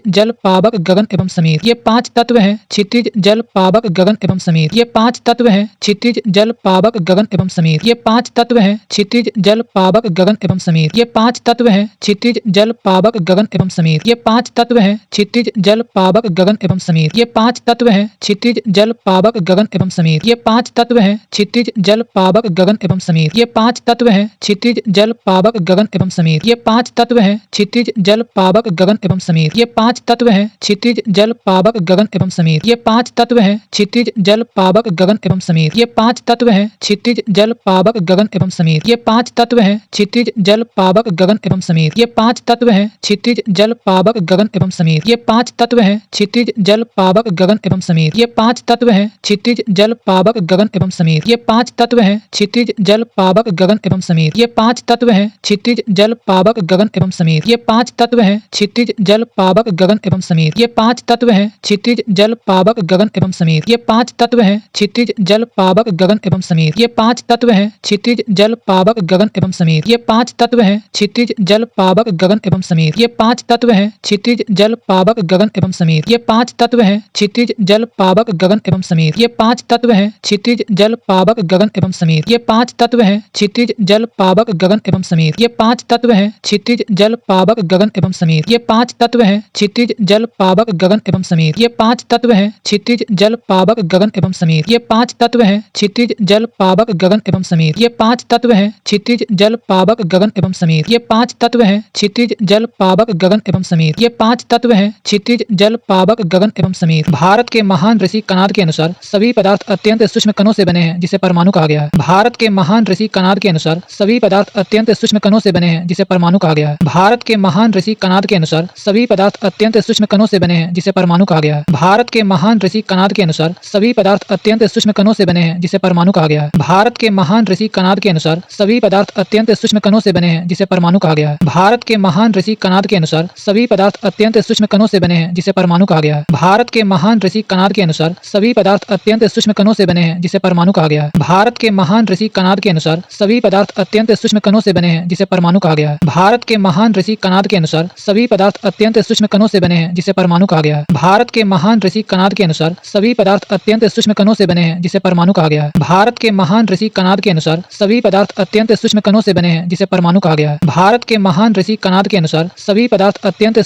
जल, पावक, गगन एवं समीर। ये 5 तत्व हैं क्षितिज, जल, पावक, गगन एवं समीर। ये 5 तत्व हैं क्षितिज, जल, पावक, गगन एवं समीर। ये 5 तत्व हैं क्षितिज, जल, पावक, गगन एवं समीर। ये 5 तत्व हैं क्षितिज, जल, पावक, गगन एवं समीर। ये 5 तत्व हैं क्षितिज, जल, पावक, गगन एवं समीर। ये 5 तत्व हैं क्षितिज, जल, पावक, गगन एवं समीर। ये 5 तत्व हैं क्षितिज, जल, पावक, गगन एवं समीर। ये 5 तत्व हैं क्षितिज, जल, पावक, गगन एवं समीर। ये 5 तत्व हैं क्षितिज, जल, पावक, गगन एवं समीर। ये 5 तत्व हैं क्षितिज, जल, पावक, गगन एवं समीर। ये 5 तत्व हैं क्षितिज, जल, पावक, गगन एवं समीर। ये 5 तत्व हैं क्षितिज, जल, पावक, गगन एवं समीर। ये 5 तत्व हैं क्षितिज, जल, पावक, गगन एवं समीर। ये 5 तत्व हैं क्षितिज, जल, पावक, गगन एवं समीर। ये 5 तत्व हैं क्षितिज, जल, पावक, गगन एवं समीर। ये 5 तत्व हैं क्षितिज, जल, पावक, गगन एवं समीर। ये 5 तत्व हैं क्षितिज, जल, पावक, गगन एवं समीर। ये 5 तत्व हैं क्षितिज, जल, पावक, गगन एवं समीर। ये 5 तत्व हैं क्षितिज, जल, पावक, गगन एवं समीर। ये 5 तत्व हैं क्षितिज, जल, पावक, गगन एवं समीर। ये 5 तत्व हैं क्षितिज, जल, पावक, गगन एवं समीर। ये 5 तत्व हैं क्षितिज, जल, पावक, गगन एवं समीर। ये 5 तत्व हैं क्षितिज, जल, पावक, गगन एवं समीर। ये 5 तत्व हैं क्षितिज, जल, पावक, गगन एवं समीर। ये 5 तत्व हैं क्षितिज, जल, पावक, गगन एवं समीर। ये 5 तत्व हैं क्षितिज, जल, पावक, गगन एवं समीर। ये 5 तत्व हैं क्षितिज, जल, पावक, गगन एवं समीर। ये 5 तत्व हैं क्षितिज, जल, पावक, गगन एवं समीर। ये 5 तत्व हैं क्षितिज, जल, पावक, गगन एवं समीर। ये 5 तत्व हैं क्षितिज, जल, पावक, गगन एवं समीर। ये 5 तत्व हैं क्षितिज, जल, पावक, गगन एवं समीर। भारत के महान ऋषि कणाद के अनुसार सभी पदार्थ अत्यंत सूक्ष्म कणों से बने हैं, जिसे परमाणु कहा गया है। भारत के महान ऋषि कणाद के अनुसार सभी पदार्थ अत्यंत सूक्ष्म कणों से बने हैं, जिसे परमाणु कहा गया है। भारत के महान ऋषि कणाद के अनुसार सभी पदार्थ अत्यंत सूक्ष्म कणों से बने हैं, जिसे परमाणु कहा गया है। भारत के महान ऋषि कणाद के अनुसार सभी पदार्थ अत्यंत सूक्ष्म कणों से बने हैं, जिसे परमाणु कहा गया है। भारत के महान ऋषि कणाद के अनुसार सभी पदार्थ अत्यंत सूक्ष्म कणों से बने हैं, जिसे परमाणु कहा गया है। भारत के महान ऋषि कणाद के अनुसार सभी पदार्थ अत्यंत सूक्ष्म कणों से बने हैं, जिसे परमाणु कहा गया है। भारत के महान ऋषि कणाद के अनुसार सभी पदार्थ अत्यंत सूक्ष्म कणों से बने हैं, जिसे परमाणु कहा गया है। भारत के महान ऋषि कणाद के अनुसार सभी पदार्थ अत्यंत सूक्ष्म कणों से बने हैं, जिसे परमाणु कहा गया है। भारत के महान ऋषि कणाद के अनुसार सभी पदार्थ अत्यंत सूक्ष्म कणों से बने हैं, जिसे परमाणु कहा गया है। भारत के महान ऋषि कणाद के अनुसार सभी पदार्थ अत्यंत सूक्ष्म कणों से बने हैं, जिसे परमाणु कहा गया है। भारत के महान ऋषि कणाद के अनुसार सभी पदार्थ अत्यंत सूक्ष्म कणों से बने हैं, जिसे परमाणु कहा गया है। भारत के महान ऋषि कणाद के अनुसार सभी पदार्थ अत्यंत सूक्ष्म कणों से बने हैं, जिसे परमाणु कहा गया है। भारत के महान ऋषि कणाद के अनुसार सभी पदार्थ अत्यंत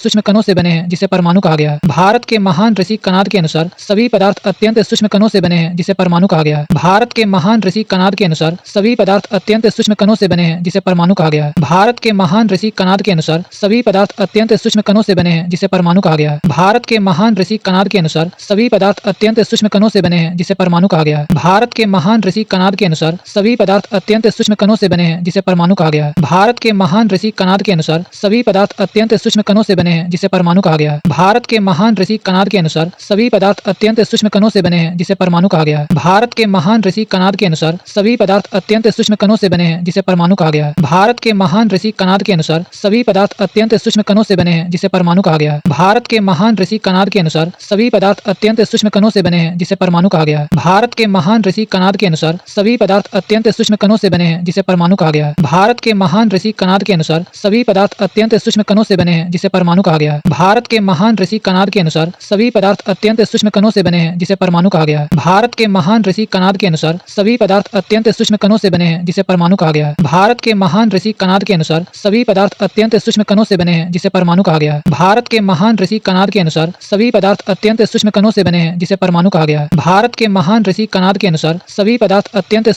सूक्ष्म कणों से बने हैं, जिसे परमाणु कहा गया है। भारत के महान ऋषि कणाद के अनुसार सभी पदार्थ अत्यंत सूक्ष्म कणों से बने हैं, जिसे परमाणु कहा गया है। भारत के महान ऋषि कणाद के अनुसार सभी पदार्थ अत्यंत सूक्ष्म कणों से बने हैं, जिसे परमाणु कहा गया है। भारत के महान ऋषि कणाद के अनुसार सभी पदार्थ अत्यंत सूक्ष्म कणों से बने हैं, जिसे परमाणु कहा गया है। भारत के महान ऋषि कणाद के अनुसार सभी पदार्थ अत्यंत सूक्ष्म कणों से बने हैं, जिसे परमाणु कहा गया है। भारत के महान ऋषि कणाद के अनुसार सभी पदार्थ अत्यंत सूक्ष्म कणों से बने हैं जिसे परमाणु कहा गया है। भारत के महान ऋषि कणाद के अनुसार सभी पदार्थ अत्यंत सूक्ष्म कणों से बने हैं जिसे परमाणु कहा गया है। भारत के महान ऋषि कणाद के अनुसार सभी पदार्थ अत्यंत सूक्ष्म कणों से बने हैं जिसे परमाणु कहा गया है। भारत के महान ऋषि कणाद के अनुसार सभी पदार्थ अत्यंत सूक्ष्म कणों से बने हैं जिसे परमाणु कहा गया है। भारत के महान ऋषि कणाद के अनुसार सभी पदार्थ अत्यंत सूक्ष्म कणों से बने हैं जिसे परमाणु कहा गया है। भारत के महान ऋषि कणाद के अनुसार सभी पदार्थ अत्यंत सूक्ष्म कणों से बने हैं जिसे परमाणु कहा गया है। भारत के महान ऋषि कणाद के अनुसार सभी पदार्थ अत्यंत सूक्ष्म कणों से बने हैं जिसे परमाणु कहा गया है। भारत के महान ऋषि कणाद के अनुसार सभी पदार्थ अत्यंत सूक्ष्म कणों से बने हैं जिसे परमाणु कहा गया है। भारत के महान ऋषि कणाद के अनुसार सभी पदार्थ अत्यंत सूक्ष्म कणों से बने हैं जिसे परमाणु कहा गया है। भारत के महान ऋषि कणाद के अनुसार सभी पदार्थ अत्यंत सूक्ष्म कणों से बने हैं जिसे परमाणु कहा गया है। भारत के महान ऋषि कणाद के अनुसार सभी पदार्थ अत्यंत सूक्ष्म कणों से बने हैं जिसे परमाणु कहा गया है। भारत के महान ऋषि कणाद के अनुसार सभी पदार्थ अत्यंत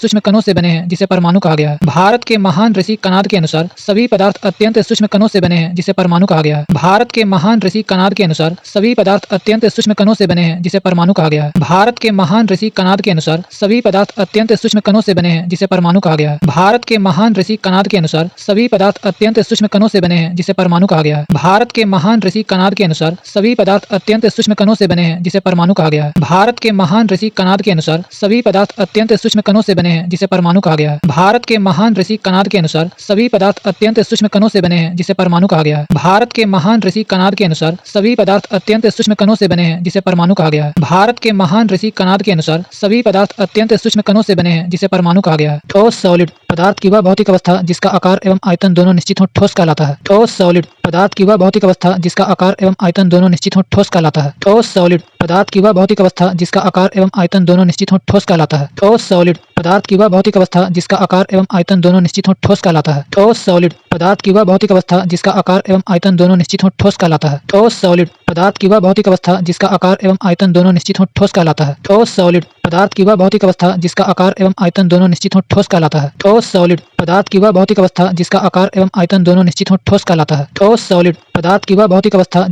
सूक्ष्म कणों से बने हैं जिसे परमाणु कहा गया है। भारत के महान ऋषि कणाद के अनुसार सभी पदार्थ अत्यंत सूक्ष्म कणों से बने हैं जिसे परमाणु कहा गया है। भारत के महान ऋषि कणाद के अनुसार सभी पदार्थ अत्यंत सूक्ष्म कणों से बने हैं जिसे परमाणु कहा गया है। भारत के महान ऋषि कणाद के अनुसार सभी पदार्थ अत्यंत सूक्ष्म कणों से बने हैं जिसे परमाणु कहा गया है। भारत के महान ऋषि कणाद के अनुसार सभी पदार्थ अत्यंत सूक्ष्म कणों से बने हैं जिसे परमाणु कहा गया है। भारत के महान ऋषि कणाद के अनुसार सभी पदार्थ अत्यंत सूक्ष्म कणों से बने हैं जिसे परमाणु कहा गया है। भारत के महान ऋषि कणाद के अनुसार सभी पदार्थ अत्यंत सूक्ष्म कणों से बने हैं जिसे परमाणु कहा गया है। भारत के महान ऋषि कणाद के अनुसार सभी पदार्थ अत्यंत सूक्ष्म कणों से बने हैं जिसे परमाणु कहा गया है। भारत के महान ऋषि कणाद के अनुसार सभी पदार्थ अत्यंत सूक्ष्म कणों से बने हैं जिसे परमाणु कहा गया है। भारत के महान ऋषि कणाद के अनुसार सभी पदार्थ अत्यंत सूक्ष्म कणों से बने हैं जिसे परमाणु कहा गया है। ठोस सॉलिड पदार्थ की वह भौतिक अवस्था जिसका आकार एवं आयतन दोनों निश्चित हो ठोस कहलाता है। ठोस सॉलिड पदार्थ की वह भौतिक अवस्था जिसका आकार एवं आयतन दोनों निश्चित हो ठोस कहलाता है। ठोस सॉलिड पदार्थ की वह भौतिक अवस्था जिसका आकार एवं आयतन दोनों निश्चित हो ठोस कहलाता है। ठोस सॉलिड पदार्थ की वह भौतिक अवस्था जिसका आकार एवं आयतन दोनों निश्चित हो ठोस कहलाता है। ठोस सॉलिड पदार्थ की वह भौतिक अवस्था जिसका आकार एवं आयतन दोनों निश्चित हो ठोस कहलाता है। ठोस सॉलिड पदार्थ की वह भौतिक अवस्था जिसका आकार एवं आयतन दोनों निश्चित हो ठोस कहलाता है। ठोस सॉलिड पदार्थ की वह भौतिक अवस्था जिसका आकार एवं आयतन दोनों निश्चित हो ठोस कहलाता है। ठोस सॉलिड पदार्थ की वह भौतिक अवस्था जिसका आकार एवं आयतन दोनों निश्चित हो ठोस कहलाता है। ठोस सॉलिड पदार्थ की वह भौतिक अवस्था जिसका आकार एवं आयतन दोनों निश्चित हो ठोस कहलाता है। ठोस सॉलिड पदार्थ की वह भौतिक अवस्था जिसका आकार एवं आयतन दोनों निश्चित हो ठोस कहलाता है। ठोस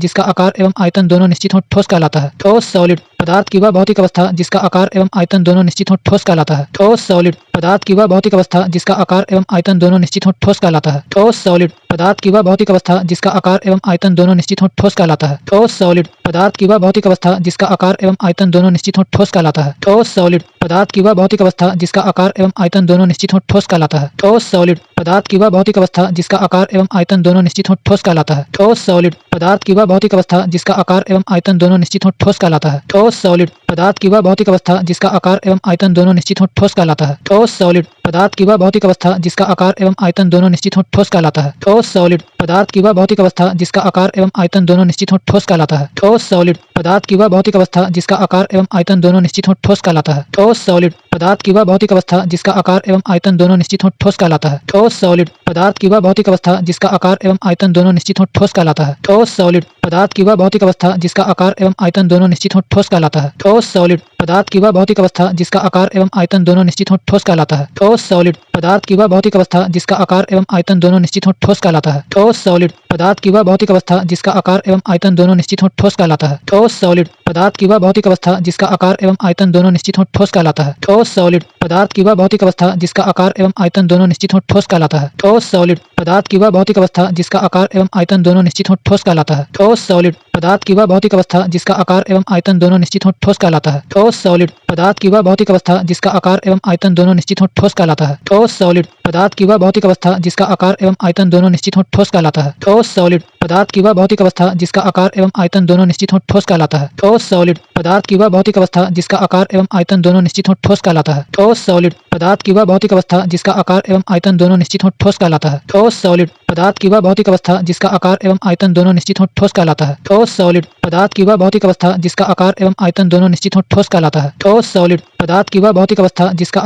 सॉलिड पदार्थ की वह भौतिक अवस्था जिसका आकार एवं आयतन दोनों निश्चित हो ठोस कहलाता है। ठोस सॉलिड पदार्थ की वह भौतिक अवस्था जिसका आकार एवं आयतन दोनों निश्चित हो ठोस कहलाता है। ठोस सॉलिड पदार्थ की वह भौतिक अवस्था जिसका आकार एवं आयतन दोनों निश्चित हो ठोस कहलाता है। ठोस सॉलिड पदार्थ की वह भौतिक अवस्था जिसका आकार एवं आयतन दोनों निश्चित हो ठोस कहलाता है। ठोस सॉलिड पदार्थ की वह भौतिक अवस्था जिसका आकार एवं आयतन दोनों निश्चित हो ठोस कहलाता है। ठोस सॉलिड पदार्थ की वह भौतिक अवस्था जिसका आकार एवं आयतन दोनों निश्चित हो ठोस कहलाता है। ठोस सॉलिड पदार्थ की वह भौतिक अवस्था जिसका आकार एवं आयतन दोनों निश्चित हो ठोस कहलाता है। ठोस सॉलिड पदार्थ की वह भौतिक अवस्था जिसका आकार एवं आयतन दोनों निश्चित हो ठोस कहलाता है। ठोस सॉलिड पदार्थ की वह भौतिक अवस्था जिसका आकार एवं आयतन दोनों निश्चित हो ठोस कहलाता है। ठोस सॉलिड पदार्थ की वह भौतिक अवस्था जिसका आकार एवं आयतन दोनों निश्चित हो ठोस कहलाता है। ठोस सॉलिड पदार्थ की वह भौतिक अवस्था जिसका आकार एवं आयतन दोनों निश्चित हो ठोस कहलाता है। ठोस सॉलिड पदार्थ की वह भौतिक अवस्था जिसका आकार एवं आयतन दोनों निश्चित हो ठोस कहलाता है। ठोस सॉलिड पदार्थ की वह भौतिक अवस्था जिसका आकार एवं आयतन दोनों निश्चित हो ठोस कहलाता है। ठोस सॉलिड पदार्थ की वह भौतिक अवस्था जिसका आकार एवं आयतन दोनों निश्चित हो ठोस कहलाता है। ठोस सॉलिड पदार्थ की वह भौतिक अवस्था जिसका आकार एवं आयतन दोनों निश्चित हो ठोस कहलाता है। ठोस सॉलिड पदार्थ की वह भौतिक अवस्था जिसका आकार एवं आयतन दोनों निश्चित हो ठोस कहलाता है। ठोस सॉलिड पदार्थ की वह भौतिक अवस्था जिसका आकार एवं आयतन दोनों निश्चित हो ठोस कहलाता है। ठोस सॉलिड पदार्थ की वह भौतिक अवस्था जिसका आकार एवं आयतन दोनों निश्चित हो ठोस कहलाता है। ठोस सॉलिड पदार्थ की वह भौतिक अवस्था जिसका आकार एवं आयतन दोनों निश्चित हो ठोस कहलाता है। ठोस सॉलिड पदार्थ की वह भौतिक अवस्था जिसका आकार एवं आयतन दोनों निश्चित हो ठोस कहलाता है। ठोस सॉलिड पदार्थ की वह भौतिक अवस्था जिसका आकार एवं आयतन दोनों निश्चित हो ठोस कहलाता है। ठोस सॉलिड पदार्थ की वह भौतिक अवस्था जिसका आकार एवं आयतन दोनों निश्चित हो ठोस कहलाता है। ठोस सॉलिड पदार्थ की वह भौतिक अवस्था जिसका आकार एवं आयतन दोनों निश्चित हो ठोस कहलाता है। ठोस सॉलिड पदार्थ की वह भौतिक अवस्था जिसका आकार एवं आयतन दोनों निश्चित हो ठोस कहलाता है। ठोस सॉलिड पदार्थ की वह भौतिक अवस्था जिसका आकार एवं आयतन दोनों निश्चित हो ठोस कहलाता है। ठोस सॉलिड पदार्थ की वह भौतिक अवस्था जिसका आकार एवं आयतन दोनों निश्चित हो ठोस कहलाता है। ठोस सॉलिड पदार्थ की वह भौतिक अवस्था जिसका आकार एवं आयतन दोनों निश्चित हो ठोस कहलाता है। ठोस सॉलिड पदार्थ की वह भौतिक अवस्था जिसका आकार एवं आयतन दोनों निश्चित हो ठोस कहलाता है। ठोस सॉलिड पदार्थ की वह भौतिक अवस्था जिसका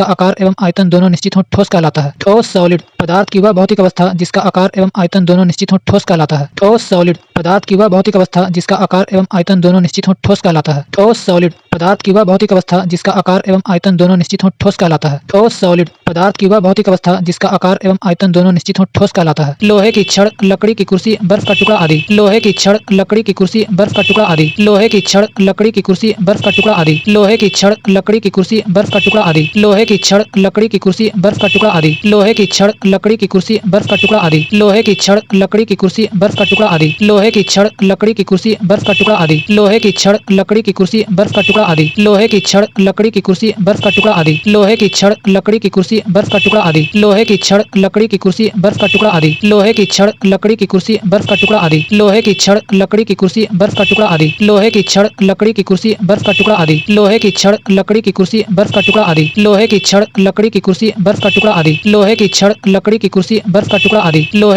आकार एवं आयतन दोनों निश्चित हो ठोस कहलाता है। ठोस सॉलिड पदार्थ की वह भौतिक अवस्था जिसका आकार एवं आयतन दोनों निश्चित हो ठोस कहलाता है। ठोस सॉलिड पदार्थ की वह भौतिक अवस्था जिसका आकार एवं आयतन दोनों निश्चित हो ठोस कहलाता है। ठोस सॉलिड पदार्थ की वह भौतिक अवस्था जिसका आकार एवं आयतन दोनों निश्चित हो ठोस कहलाता है। ठोस सॉलिड पदार्थ की वह भौतिक अवस्था जिसका आकार एवं आयतन दोनों निश्चित हो ठोस कहलाता है। लोहे की छड़, लकड़ी की कुर्सी, बर्फ का टुकड़ा आदि। लोहे की छड़, लकड़ी की कुर्सी, बर्फ का टुकड़ा आदि। लोहे की छड़, लकड़ी की कुर्सी, बर्फ का टुकड़ा आदि। लोहे की छड़, लकड़ी की कुर्सी, बर्फ का टुकड़ा आदि। लोहे की छड़, लकड़ी की कुर्सी, बर्फ का टुकड़ा आदि। लोहे लोहे की छड़, लकड़ी की कुर्सी, बर्फ का टुकड़ा आदि। लोहे की छड़, लकड़ी की कुर्सी, बर्फ का टुकड़ा आदि। लोहे की छड़, लकड़ी की कुर्सी, बर्फ का टुकड़ा आदि। लोहे की छड़, लकड़ी की कुर्सी, बर्फ का टुकड़ा आदि। लोहे की छड़, लकड़ी की कुर्सी, बर्फ का टुकड़ा आदि। लोहे की छड़, लकड़ी की कुर्सी, बर्फ का टुकड़ा आदि। लोहे की छड़, लकड़ी की कुर्सी, बर्फ का टुकड़ा आदि। लोहे की छड़, लकड़ी की कुर्सी, बर्फ का टुकड़ा आदि। लोहे की छड़, लकड़ी की कुर्सी, बर्फ का टुकड़ा आदि। लोहे की छड़, लकड़ी की कुर्सी, बर्फ का टुकड़ा आदि। लोहे की छड़, लकड़ी की कुर्सी, बर्फ का टुकड़ा आदि। लोहे की छड़, लकड़ी की कुर्सी, बर्फ का टुकड़ा आदि। लोहे की छड़, लकड़ी की कुर्सी, बर्फ का टुकड़ा आदि। लोहे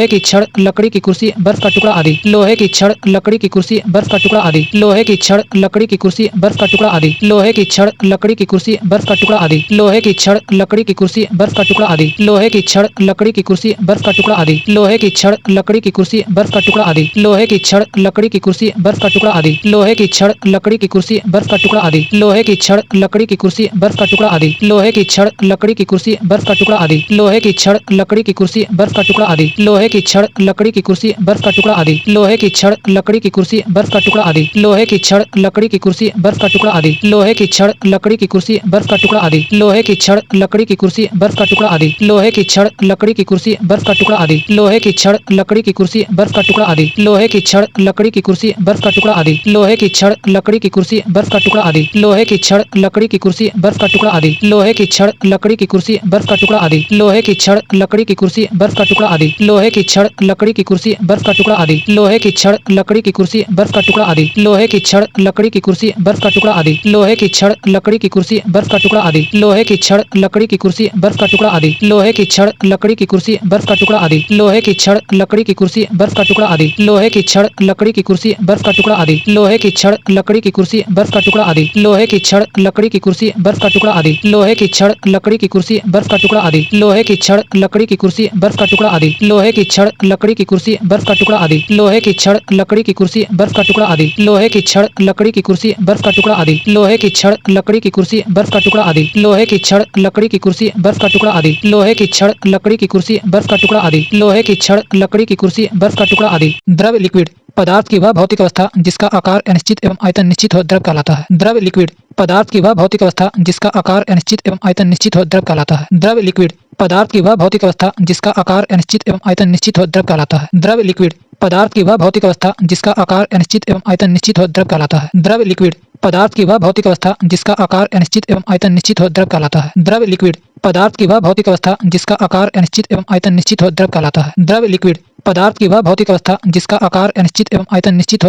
की छड़, लकड़ी की कुर्सी, बर्फ का टुकड़ा आदि। लोहे की छड़, लकड़ी की कुर्सी, बर्फ का टुकड़ा आदि। लोहे की छड़, लकड़ी की कुर्सी, बर्फ का टुकड़ा आदि। लोहे की छड़, लकड़ी की कुर्सी, बर्फ का टुकड़ा आदि। लोहे की छड़, लकड़ी की कुर्सी, बर्फ का टुकड़ा आदि। लोहे की छड़, लकड़ी की कुर्सी, बर्फ का टुकड़ा आदि। लोहे की छड़, लकड़ी की कुर्सी, बर्फ का टुकड़ा आदि। लोहे की छड़, लकड़ी की कुर्सी, बर्फ का टुकड़ा आदि। लोहे की छड़, लकड़ी की कुर्सी, बर्फ का टुकड़ा आदि। लोहे की छड़, लकड़ी की कुर्सी, बर्फ का टुकड़ा आदि। लोहे की छड़, लकड़ी की कुर्सी, बर्फ का टुकड़ा आदि। लोहे की छड़, लकड़ी की कुर्सी, बर्फ का टुकड़ा आदि। लोहे की छड़, लकड़ी की कुर्सी, बर्फ का टुकड़ा आदि। लोहे की छड़, लकड़ी की कुर्सी, बर्फ का टुकड़ा आदि। लोहे की छड़, लकड़ी की कुर्सी, बर्फ का टुकड़ा आदि। लोहे की छड़, लकड़ी की कुर्सी, बर्फ का टुकड़ा आदि। लोहे की छड़, लकड़ी की कुर्सी, बर्फ का टुकड़ा आदि। लोहे की छड़, लकड़ी की कुर्सी, बर्फ का टुकड़ा आदि। लोहे की छड़, लकड़ी की कुर्सी, बर्फ का टुकड़ा आदि। लोहे की छड़, लकड़ी की कुर्सी, बर्फ का टुकड़ा आदि। लोहे की छड़, लकड़ी की कुर्सी, बर्फ का टुकड़ा आदि। लोहे की छड़, लकड़ी की कुर्सी, बर्फ का टुकड़ा आदि। लोहे की छड़, लकड़ी की कुर्सी, बर्फ का टुकड़ा आदि। लोहे की छड़, लकड़ी की कुर्सी, बर्फ का टुकड़ा आदि। लोहे की छड़, लकड़ी की कुर्सी, बर्फ का टुकड़ा आदि। लोहे की छड़, लकड़ी की कुर्सी, बर्फ का टुकड़ा आदि। लोहे की छड़, लकड़ी की कुर्सी, बर्फ का टुकड़ा आदि। लोहे की छड़, लकड़ी की कुर्सी, बर्फ का टुकड़ा आदि। लोहे की छड़, लकड़ी की कुर्सी, बर्फ का टुकड़ा आदि। लोहे की छड़, लकड़ी की कुर्सी, बर्फ का टुकड़ा आदि। लोहे की छड़, लकड़ी की कुर्सी, बर्फ का टुकड़ा आदि। लोहे की छड़, लकड़ी की कुर्सी, बर्फ का टुकड़ा आदि। लोहे की छड़, लकड़ी की कुर्सी, बर्फ का टुकड़ा आदि। लोहे की छड़, लकड़ी की कुर्सी, बर्फ का टुकड़ा आदि। लोहे की छड़, लकड़ी की कुर्सी, बर्फ का टुकड़ा आदि। लोहे की छड़, लकड़ी की कुर्सी, बर्फ का टुकड़ा आदि। लोहे की छड़, लकड़ी की कुर्सी, बर्फ का टुकड़ा आदि। लोहे की छड़, लकड़ी की कुर्सी, बर्फ का टुकड़ा आदि। लोहे की छड़, लकड़ी की कुर्सी, बर्फ का टुकड़ा आदि। लोहे की छड़, लकड़ी की कुर्सी, बर्फ का टुकड़ा आदि। लोहे की छड़, लकड़ी की कुर्सी, बर्फ का टुकड़ा आदि। लोहे की छड़, लकड़ी की कुर्सी, बर्फ का टुकड़ा आदि। लोहे की छड़, लकड़ी की कुर्सी, बर्फ का टुकड़ा आदि। द्रव्य लिक्विड पदार्थ की वह भौतिक अवस्था जिसका आकार अनिश्चित एवं आयतन निश्चित हो, द्रव कहलाता है। द्रव्य लिक्विड पदार्थ की वह भौतिक अवस्था जिसका आकार अनिश्चित एवं आयतन निश्चित हो, द्रव कहलाता है। द्रव्य लिक्विड पदार्थ की वह भौतिक अवस्था जिसका आकार अनिश्चित एवं आयतन निश्चित हो, द्रव कहलाता है। द्रव्य लिक्विड पदार्थ की वह भौतिक अवस्था जिसका आकार अनिश्चित एवं आयतन निश्चित हो, द्रव कहलाता है। द्रव्य लिक्विड पदार्थ की वह भौतिक अवस्था जिसका आकार अनिश्चित एवं आयतन निश्चित हो, द्रव कहलाता है। द्रव्य लिक्विड पदार्थ की वह भौतिक अवस्था जिसका आकार अनिश्चित एवं आयतन निश्चित हो, द्रव कहलाता है। द्रव्य लिक्विड पदार्थ की वह भौतिक अवस्था जिसका आकार अनिश्चित एवं आयतन निश्चित हो,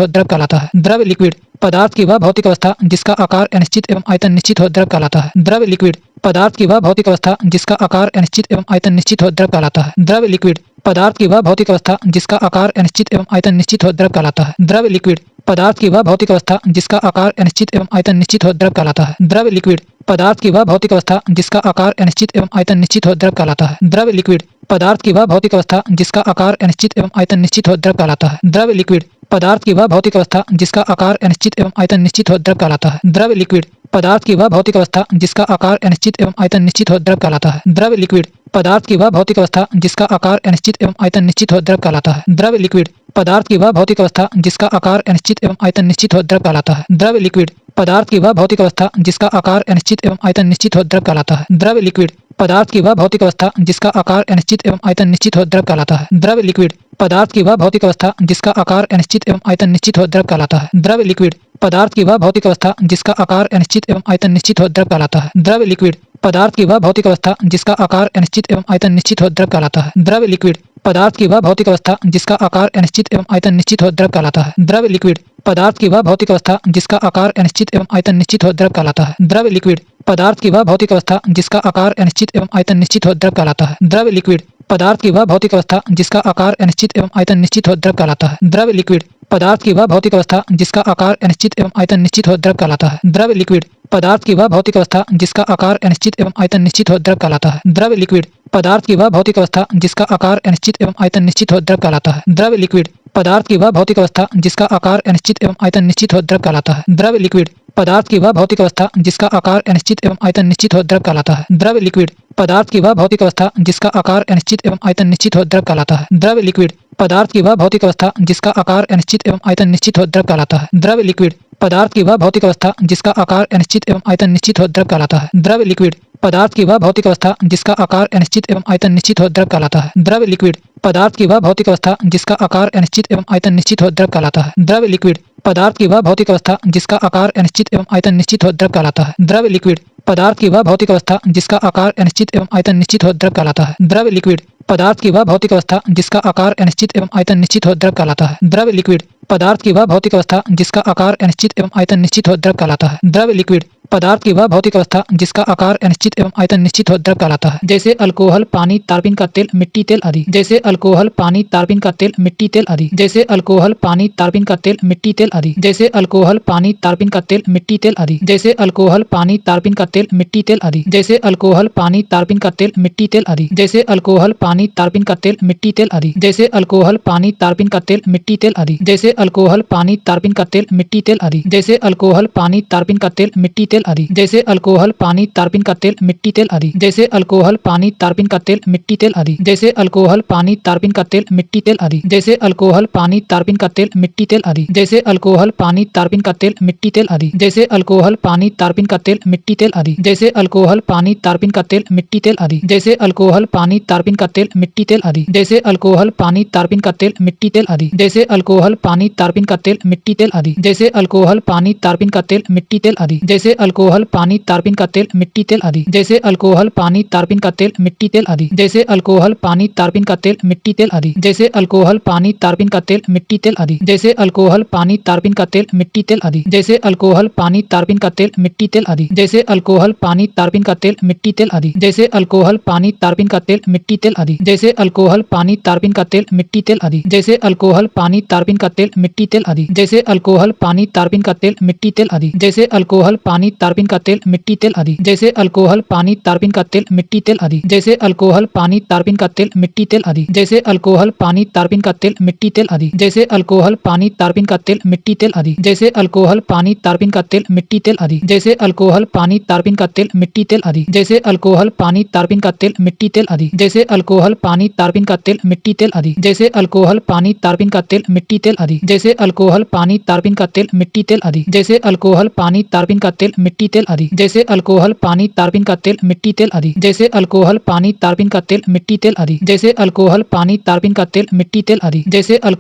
द्रव कहलाता है। द्रव्य लिक्विड पदार्थ की वह भौतिक अवस्था जिसका आकार अनिश्चित एवं आयतन निश्चित हो, द्रव कहलाता है। द्रव्य लिक्विड पदार्थ की वह भौतिक अवस्था जिसका आकार अनिश्चित एवं आयतन निश्चित हो, द्रव कहलाता है। द्रव्य लिक्विड पदार्थ की वह भौतिक अवस्था जिसका आकार अनिश्चित एवं आयतन निश्चित हो, द्रव कहलाता है। द्रव्य लिक्विड पदार्थ की वह भौतिक अवस्था जिसका आकार अनिश्चित एवं आयतन निश्चित हो, द्रव कहलाता है। द्रव्य लिक्विड पदार्थ की वह भौतिक अवस्था जिसका आकार अनिश्चित एवं आयतन निश्चित हो, द्रव कहलाता है। द्रव्य लिक्विड पदार्थ की वह भौतिक अवस्था जिसका आकार अनिश्चित एवं आयतन निश्चित हो, द्रव कहलाता है। द्रव्य लिक्विड पदार्थ की वह भौतिक अवस्था जिसका आकार अनिश्चित एवं आयतन निश्चित हो, द्रव कहलाता है। द्रव्य लिक्विड पदार्थ की वह भौतिक अवस्था जिसका आकार अनिश्चित एवं आयतन निश्चित हो, द्रव कहलाता है। द्रव्य लिक्विड पदार्थ की वह भौतिक अवस्था जिसका आकार अनिश्चित एवं आयतन निश्चित हो, द्रव कहलाता है। द्रव्य लिक्विड पदार्थ की वह भौतिक अवस्था जिसका आकार अनिश्चित एवं आयतन निश्चित हो, द्रव कहलाता है। द्रव्य लिक्विड पदार्थ की वह भौतिक अवस्था जिसका आकार अनिश्चित एवं आयतन निश्चित हो, द्रव कहलाता है। द्रव्य लिक्विड पदार्थ की वह भौतिक अवस्था जिसका आकार अनिश्चित एवं आयतन निश्चित हो, द्रव कहलाता है। द्रव्य लिक्विड पदार्थ की वह भौतिक अवस्था जिसका आकार अनिश्चित एवं आयतन निश्चित हो, द्रव कहलाता है। द्रव्य लिक्विड पदार्थ की वह भौतिक अवस्था जिसका आकार अनिश्चित एवं आयतन निश्चित हो, द्रव कहलाता है। द्रव्य लिक्विड पदार्थ की वह भौतिक अवस्था जिसका आकार अनिश्चित एवं आयतन निश्चित हो, द्रव कहलाता है। द्रव्य लिक्विड पदार्थ की वह भौतिक अवस्था जिसका आकार अनिश्चित एवं आयतन निश्चित हो, द्रव कहलाता है। द्रव्य लिक्विड पदार्थ की वह भौतिक अवस्था जिसका आकार अनिश्चित एवं आयतन निश्चित हो, द्रव कहलाता है। द्रव्य लिक्विड पदार्थ की वह भौतिक अवस्था जिसका आकार अनिश्चित एवं आयतन निश्चित हो, द्रव कहलाता है। द्रव्य लिक्विड पदार्थ की वह भौतिक अवस्था जिसका आकार अनिश्चित एवं आयतन निश्चित हो, द्रव कहलाता है। द्रव्य लिक्विड पदार्थ की वह भौतिक अवस्था जिसका आकार अनिश्चित एवं आयतन निश्चित हो, द्रव कहलाता है। द्रव्य लिक्विड पदार्थ की वह भौतिक अवस्था जिसका आकार अनिश्चित एवं आयतन निश्चित हो, द्रव कहलाता है। द्रव्य लिक्विड पदार्थ की वह भौतिक अवस्था जिसका आकार अनिश्चित एवं आयतन निश्चित हो, द्रव कहलाता है। द्रव्य लिक्विड पदार्थ की वह भौतिक अवस्था जिसका आकार अनिश्चित एवं आयतन निश्चित हो, द्रव कहलाता है। द्रव्य लिक्विड पदार्थ की वह भौतिक अवस्था जिसका आकार अनिश्चित एवं आयतन निश्चित हो, द्रव कहलाता है। द्रव्य लिक्विड पदार्थ की वह भौतिक अवस्था जिसका आकार अनिश्चित एवं आयतन निश्चित हो, द्रव कहलाता है। द्रव्य लिक्विड पदार्थ की वह भौतिक अवस्था जिसका आकार अनिश्चित एवं आयतन निश्चित हो, द्रव कहलाता है। द्रव्य लिक्विड पदार्थ की वह भौतिक अवस्था जिसका आकार अनिश्चित एवं आयतन निश्चित हो, द्रव कहलाता है। द्रव्य लिक्विड पदार्थ की वह भौतिक अवस्था जिसका आकार अनिश्चित एवं आयतन निश्चित हो द्रव कहलाता है। द्रव लिक्विड पदार्थ की वह भौतिक अवस्था जिसका आकार अनिश्चित एवं आयतन निश्चित हो द्रव कहलाता है। द्रव लिक्विड पदार्थ की वह भौतिक अवस्था जिसका आकार अनिश्चित एवं आयतन निश्चित हो द्रव कहलाता है। द्रव लिक्विड पदार्थ की वह भौतिक अवस्था जिसका आकार अनिश्चित एवं आयतन निश्चित हो द्रव कहलाता है। द्रव लिक्विड पदार्थ की वह भौतिक अवस्था जिसका आकार अनिश्चित एवं आयतन निश्चित हो द्रव कहलाता है। द्रव लिक्विड पदार्थ की वह भौतिक अवस्था जिसका आकार अनिश्चित एवं आयतन निश्चित हो द्रव कहलाता है। द्रव लिक्विड पदार्थ की वह भौतिक अवस्था जिसका आकार अनिश्चित एवं आयतन निश्चित हो द्रव कहलाता है। द्रव लिक्विड पदार्थ की वह भौतिक अवस्था जिसका आकार अनिश्चित एवं आयतन निश्चित हो द्रव कहलाता है। जैसे अल्कोहल, पानी, तारपीन का तेल, मिट्टी तेल आदि। जैसे अल्कोहल, पानी, तारपीन का तेल, मिट्टी तेल आदि। जैसे अल्कोहल, पानी, तारपीन का तेल, मिट्टी तेल आदि। जैसे अल्कोहल, पानी, तारपीन का तेल, मिट्टी तेल आदि। जैसे अल्कोहल, पानी, तारपीन का तेल, मिट्टी तेल आदि। जैसे अल्कोहल, पानी, तारपीन का तेल, मिट्टी तेल आदि। जैसे अल्कोहल, पानी, तारपीन का तेल, मिट्टी तेल आदि। जैसे अल्कोहल, पानी, तारपीन का तेल, मिट्टी तेल आदि। जैसे अल्कोहल, पानी, तारपीन का तेल, मिट्टी तेल आदि। जैसे अल्कोहल, पानी, तारपीन का तेल, मिट्टी तेल आदि। जैसे अल्कोहल, पानी, तारपीन का तेल, मिट्टी तेल आदि। जैसे अल्कोहल, पानी, तारपीन का तेल, मिट्टी तेल आदि। जैसे अल्कोहल, पानी, तारपीन का तेल, मिट्टी तेल आदि। जैसे अल्कोहल, पानी, तारपीन का तेल, मिट्टी तेल आदि। जैसे अल्कोहल, पानी, तारपीन का तेल, मिट्टी तेल आदि। जैसे अल्कोहल, पानी, तारपीन का तेल, मिट्टी तेल आदि। जैसे अल्कोहल, पानी, तारपीन का तेल, मिट्टी तेल आदि। जैसे अल्कोहल, पानी, तारपीन का तेल, मिट्टी तेल आदि। जैसे अल्कोहल, पानी, तारपीन का तेल, मिट्टी तेल आदि। जैसे अल्कोहल, पानी, तारपीन का तेल, मिट्टी तेल आदि। जैसे अल्कोहल, पानी, तारपीन का तेल, मिट्टी तेल आदि। जैसे अल्कोहल, पानी, तारपीन का तेल, मिट्टी तेल आदि। जैसे अल्कोहल, पानी, तारपीन का तेल, मिट्टी तेल आदि। जैसे अल्कोहल, पानी, तारपीन का तेल, मिट्टी तेल आदि। जैसे अल्कोहल, पानी, तारपीन का तेल, मिट्टी तेल आदि। जैसे अल्कोहल, पानी, तारपीन का तेल, मिट्टी तेल आदि। जैसे अल्कोहल, पानी, तारपीन का तेल, मिट्टी तेल आदि। जैसे अल्कोहल, पानी, तारपीन का तेल, मिट्टी तेल आदि। जैसे अल्कोहल, पानी, तारपीन का तेल, मिट्टी तेल आदि। जैसे अल्कोहल, पानी, तारपीन का तेल, मिट्टी तेल आदि। जैसे अल्कोहल, पानी, तारपीन का तेल, मिट्टी तेल आदि। जैसे अल्कोहल, पानी, तारपीन का तेल, मिट्टी तेल आदि। जैसे अल्कोहल, पानी, तारपीन का तेल, मिट्टी तेल आदि। जैसे अल्कोहल, पानी, तारपीन का तेल, मिट्टी तेल आदि। जैसे अल्कोहल, पानी, तारपीन का तेल, मिट्टी तेल आदि। जैसे अल्कोहल, पानी, तारपीन का तेल, मिट्टी तेल आदि। जैसे अल्कोहल, पानी, तारपीन का तेल, मिट्टी तेल आदि। जैसे अल्कोहल, पानी, तारपीन का तेल, मिट्टी तेल आदि। जैसे अल्कोहल, पानी, तारपीन का तेल, मिट्टी तेल आदि। जैसे अल्कोहल, पानी, तारपीन का तेल, मिट्टी तेल आदि। जैसे अल्कोहल, पानी, तारपीन का तेल, मिट्टी तेल आदि। जैसे अल्कोहल, पानी, तारपीन का तेल, मिट्टी तेल आदि। जैसे अल्कोहल, पानी, तारपीन का तेल, मिट्टी तेल आदि। जैसे अल्कोहल, पानी, तारपीन का तेल, मिट्टी तेल आदि। जैसे अल्कोहल, पानी, तारपीन का तेल, मिट्टी तेल आदि। जैसे अल्कोहल, पानी, तारपीन का तेल, मिट्टी तेल आदि। जैसे अल्कोहल, पानी, तारपीन का तेल, मिट्टी तेल आदि। जैसे अल्कोहल, पानी, तारपीन का तेल, मिट्टी तेल आदि। जैसे अल्कोहल, पानी, तारपीन का तेल, मिट्टी तेल आदि। जैसे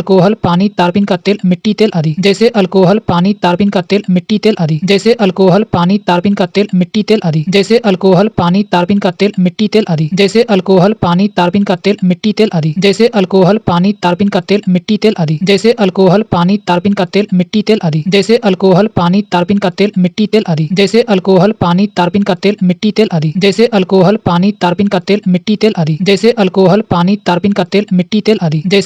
अल्कोहल, पानी, तारपीन का तेल, मिट्टी तेल आदि। जैसे अल्कोहल, पानी, तारपीन का तेल, मिट्टी तेल आदि। जैसे अल्कोहल, पानी, तारपीन का तेल, मिट्टी तेल आदि। जैसे अल्कोहल, पानी, तारपीन का तेल, मिट्टी तेल आदि। जैसे अल्कोहल, पानी, तारपीन का तेल, मिट्टी तेल आदि। जैसे अल्कोहल, पानी, तारपीन का तेल, मिट्टी तेल आदि। जैसे अल्कोहल, पानी, तारपीन का तेल, मिट्टी तेल आदि। जैसे अल्कोहल, पानी, तारपीन का तेल, मिट्टी तेल आदि। जैसे अल्कोहल, पानी, तारपीन का तेल, मिट्टी तेल आदि। जैसे अल्कोहल, पानी, तारपीन का तेल, मिट्टी तेल आदि। जैसे अल्कोहल, पानी, तारपीन का तेल, मिट्टी तेल आदि। जैसे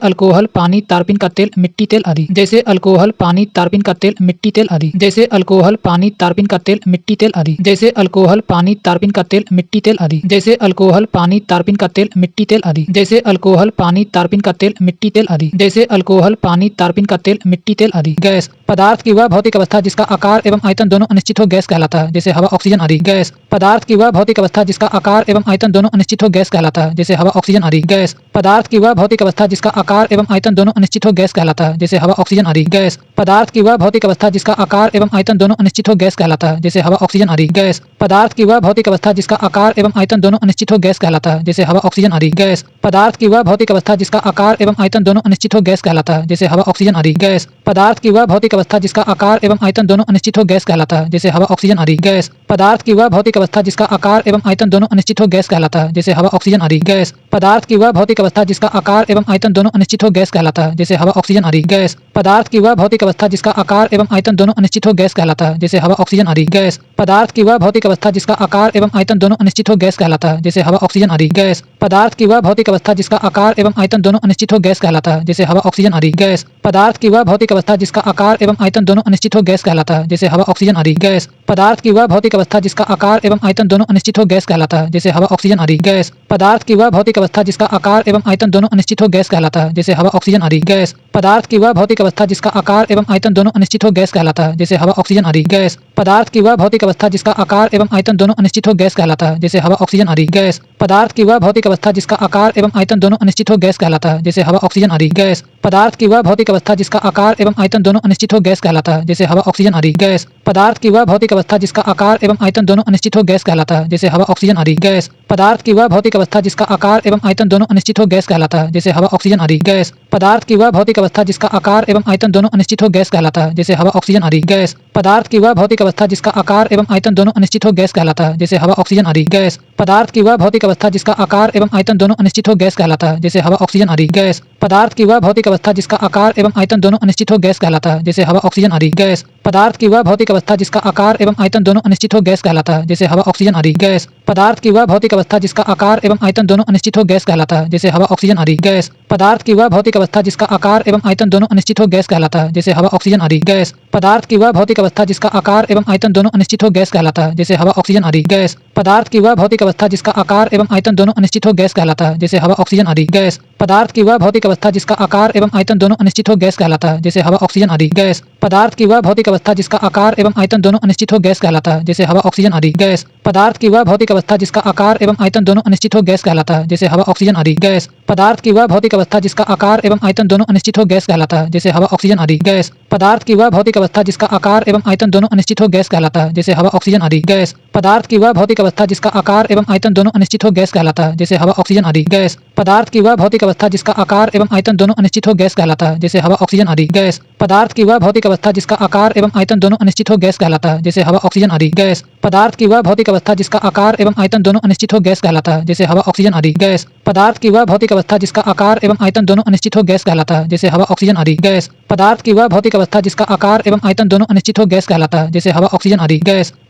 अल्कोहल, पानी, तारपीन का तेल, मिट्टी तेल आदि। जैसे अल्कोहल, पानी, तारपीन का तेल, मिट्टी तेल आदि। जैसे अल्कोहल, पानी, तारपीन का तेल, मिट्टी तेल आदि। जैसे अल्कोहल, पानी, तारपीन का तेल, मिट्टी तेल आदि। जैसे अल्कोहल, पानी, तारपीन का तेल, मिट्टी तेल आदि। जैसे अल्कोहल, पानी, तारपीन का तेल, मिट्टी तेल आदि। जैसे अल्कोहल, पानी, तारपीन का तेल, मिट्टी तेल आदि। गैस पदार्थ की वह भौतिक अवस्था जिसका आकार एवं आयतन दोनों अनिश्चित हो गैस कहलाता है, जैसे हवा, ऑक्सीजन आदि। गैस पदार्थ की वह भौतिक अवस्था जिसका आकार एवं आयतन दोनों अनिश्चित हो गैस कहलाता है, जैसे हवा, ऑक्सीजन आदि। गैस पदार्थ की वह भौतिक अवस्था जिसका आकार एवं आयतन दोनों अनिश्चित हो गैस कहलाता है, जैसे हवा, ऑक्सीजन आदि। गैस पदार्थ की वह भौतिक अवस्था जिसका आकार एवं आयतन दोनों अनिश्चित हो गैस कहलाता है, जैसे हवा, ऑक्सीजन आदि। गैस पदार्थ की वह भौतिक अवस्था जिसका आकार एवं आयतन दोनों अनिश्चित हो गैस कहलाता है, जैसे हवा, ऑक्सीजन आदि। गैस पदार्थ की वह भौतिक अवस्था जिसका आकार एवं आयतन दोनों अनिश्चित हो गैस कहलाता है, जैसे हवा, ऑक्सीजन आदि। गैस पदार्थ की वह भौतिक अवस्था जिसका आकार एवं आयतन दोनों अनिश्चित हो गैस कहलाता है, जैसे हवा, ऑक्सीजन आदि। गैस पदार्थ की वह भौतिक अवस्था जिसका आकार एवं आयतन दोनों अनिश्चित हो गैस कहलाता है, जैसे हवा, ऑक्सीजन आदि। गैस पदार्थ की वह भौतिक अवस्था जिसका आकार एवं आयतन दोनों अनिश्चित हो गैस कहलाता है, जैसे हवा, ऑक्सीजन आदि। गैस पदार्थ की वह भौतिक अवस्था जिसका आकार एवं आयतन दोनों अनिश्चित हो गैस कहलाता है, जैसे हवा, ऑक्सीजन आदि। गैस पदार्थ की वह भौतिक अवस्था जिसका आकार एवं आयतन दोनों अनिश्चित हो गैस कहलाता है, जैसे हवा, ऑक्सीजन आदि। गैस पदार्थ की वह भौतिक अवस्था जिसका आकार एवं आयतन दोनों अनिश्चित हो गैस कहलाता है, जैसे हवा, ऑक्सीजन आदि। गैस पदार्थ की वह भौतिक अवस्था जिसका आकार एवं आयतन दोनों अनिश्चित हो गैस कहलाता है, जैसे हवा, ऑक्सीजन आदि। गैस पदार्थ की वह भौतिक अवस्था जिसका आकार एवं आयतन दोनों अनिश्चित हो गैस कहलाता है, जैसे हवा, ऑक्सीजन आदि। गैस पदार्थ की वह भौतिक अवस्था जिसका आकार एवं आयतन दोनों अनिश्चित हो गैस कहलाता है, जैसे हवा, ऑक्सीजन आदि। गैस पदार्थ की वह भौतिक अवस्था जिसका आकार एवं आयतन दोनों अनिश्चित हो गैस कहलाता है, जैसे हवा ऑक्सीजन आदि। गैस पदार्थ की वह भौतिक अवस्था जिसका आकार एवं आयतन दोनों अनिश्चित हो गैस कहलाता है, जैसे हवा ऑक्सीजन आदि। गैस पदार्थ की वह भौतिक अवस्था जिसका आकार एवं आयतन दोनों अनिश्चित हो गैस कहलाता है, जैसे हवा ऑक्सीजन आदि। गैस पदार्थ की वह भौतिक अवस्था जिसका आकार एवं आयतन दोनों अनिश्चित हो गैस कहलाता है, जैसे हवा ऑक्सीजन आदि। गैस पदार्थ की वह भौतिक अवस्था जिसका आकार एवं आयतन दोनों अनिश्चित हो गैस कहलाता है, जैसे हवा ऑक्सीजन आदि। गैस पदार्थ की वह भौतिक अवस्था जिसका आकार एवं आयतन दोनों अनिश्चित हो गैस कहलाता है, जैसे हवा ऑक्सीजन आदि। गैस पदार्थ की वह भौतिक अवस्था जिसका आकार एवं आयतन दोनों अनिश्चित हो गैस कहलाता है, जैसे हवा ऑक्सीजन आदि। गैस पदार्थ की वह भौतिक अवस्था जिसका आकार एवं आयतन दोनों अनिश्चित हो गैस कहलाता है, जैसे हवा ऑक्सीजन आदि। गैस पदार्थ की वह भौतिक अवस्था जिसका आकार एवं आयतन दोनों अनिश्चित हो गैस कहलाता है, जैसे हवा ऑक्सीजन आदि। गैस पदार्थ की वह भौतिक अवस्था जिसका आकार एवं आयतन दोनों अनिश्चित हो गैस कहलाता है, जैसे हवा ऑक्सीजन आदि। गैस पदार्थ की वह भौतिक अवस्था जिसका आकार एवं आयतन दोनों अनिश्चित हो गैस कहलाता है, जैसे हवा ऑक्सीजन आदि। गैस पदार्थ की वह भौतिक अवस्था जिसका आकार एवं आयतन दोनों अनिश्चित हो गैस कहलाता है, जैसे हवा ऑक्सीजन आदि। गैस पदार्थ की वह भौतिक अवस्था जिसका आकार एवं आयतन दोनों अनिश्चित हो गैस कहलाता है, जैसे हवा ऑक्सीजन आदि। गैस पदार्थ की वह भौतिक अवस्था जिसका आकार एवं आयतन दोनों अनिश्चित हो गैस कहलाता है, जैसे हवा ऑक्सीजन आदि। गैस पदार्थ की वह भौतिक अवस्था जिसका आकार एवं आयतन दोनों अनिश्चित हो गैस कहलाता है, जैसे हवा ऑक्सीजन आदि। गैस पदार्थ की वह भौतिक अवस्था जिसका आकार एवं आयतन दोनों अनिश्चित हो गैस कहलाता है, जैसे हवा ऑक्सीजन आदि। गैस पदार्थ की वह भौतिक अवस्था जिसका आकार एवं आयतन दोनों अनिश्चित हो गैस कहलाता है, जैसे हवा ऑक्सीजन आदि। गैस पदार्थ की वह भौतिक अवस्था जिसका आकार एवं आयतन दोनों अनिश्चित हो गैस कहलाता है, जैसे हवा ऑक्सीजन आदि। गैस पदार्थ की वह भौतिक अवस्था जिसका आकार एवं आयतन दोनों अनिश्चित हो गैस कहलाता है, जैसे हवा ऑक्सीजन आदि। गैस पदार्थ की वह भौतिक अवस्था जिसका आकार एवं आयतन दोनों अनिश्चित हो गैस कहलाता है, जैसे हवा ऑक्सीजन आदि। गैस पदार्थ की वह भौतिक अवस्था जिसका आकार एवं आयतन दोनों अनिश्चित हो गैस कहलाता है, जैसे हवा ऑक्सीजन आदि। गैस पदार्थ की वह भौतिक अवस्था जिसका आकार एवं आयतन दोनों अनिश्चित हो गैस कहलाता है, जैसे हवा ऑक्सीजन आदि। गैस पदार्थ की वह भौतिक अवस्था जिसका आकार एवं आयतन दोनों अनिश्चित हो गैस कहलाता है, जैसे हवा ऑक्सीजन आदि। गैस पदार्थ की वह भौतिक अवस्था जिसका आकार एवं आयतन दोनों अनिश्चित हो गैस कहलाता है, जैसे हवा ऑक्सीजन आदि। गैस पदार्थ की वह भौतिक अवस्था जिसका आकार एवं आयतन दोनों अनिश्चित हो गैस कहलाता है, जैसे हवा ऑक्सीजन आदि। गैस पदार्थ की वह भौतिक अवस्था जिसका आकार एवं आयतन दोनों अनिश्चित हो गैस कहलाता है, जैसे हवा ऑक्सीजन आदि। गैस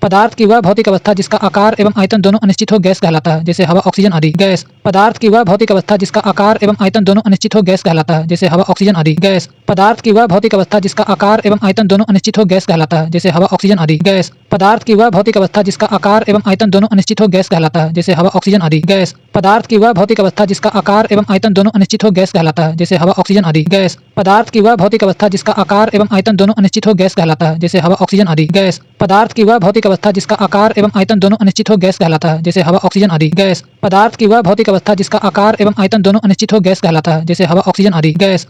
पदार्थ की वह भौतिक अवस्था जिसका आकार एवं आयतन दोनों अनिश्चित हो गैस कहलाता है, जैसे हवा ऑक्सीजन आदि। गैस पदार्थ की वह भौतिक अवस्था जिसका आकार एवं आयतन दोनों अनिश्चित हो गैस कहलाता है, जैसे हवा ऑक्सीजन आदि। गैस पदार्थ की वह भौतिक अवस्था जिसका आकार एवं आयतन दोनों अनिश्चित हो गैस कहलाता है, जैसे हवा ऑक्सीजन आदि। गैस पदार्थ की वह भौतिक अवस्था जिसका आकार एवं आयतन दोनों अनिश्चित हो गैस कहलाता है, जैसे हवा ऑक्सीजन आदि। गैस पदार्थ की वह भौतिक अवस्था जिसका आकार एवं आयतन दोनों अनिश्चित हो गैस कहलाता है, जैसे हवा ऑक्सीजन आदि। गैस पदार्थ की वह भौतिक अवस्था जिसका आकार एवं आयतन दोनों अनिश्चित हो गैस कहलाता है, जैसे हवा ऑक्सीजन आदि। गैस पदार्थ की वह भौतिक अवस्था जिसका आकार एवं आयतन दोनों अनिश्चित हो गैस कहलाता है, जैसे हवा ऑक्सीजन आदि। गैस पदार्थ की वह भौतिक अवस्था जिसका आकार एवं आयतन दोनों अनिश्चित हो गैस कहलाता है, जैसे हवा ऑक्सीजन आदि। गैस पदार्थ की वह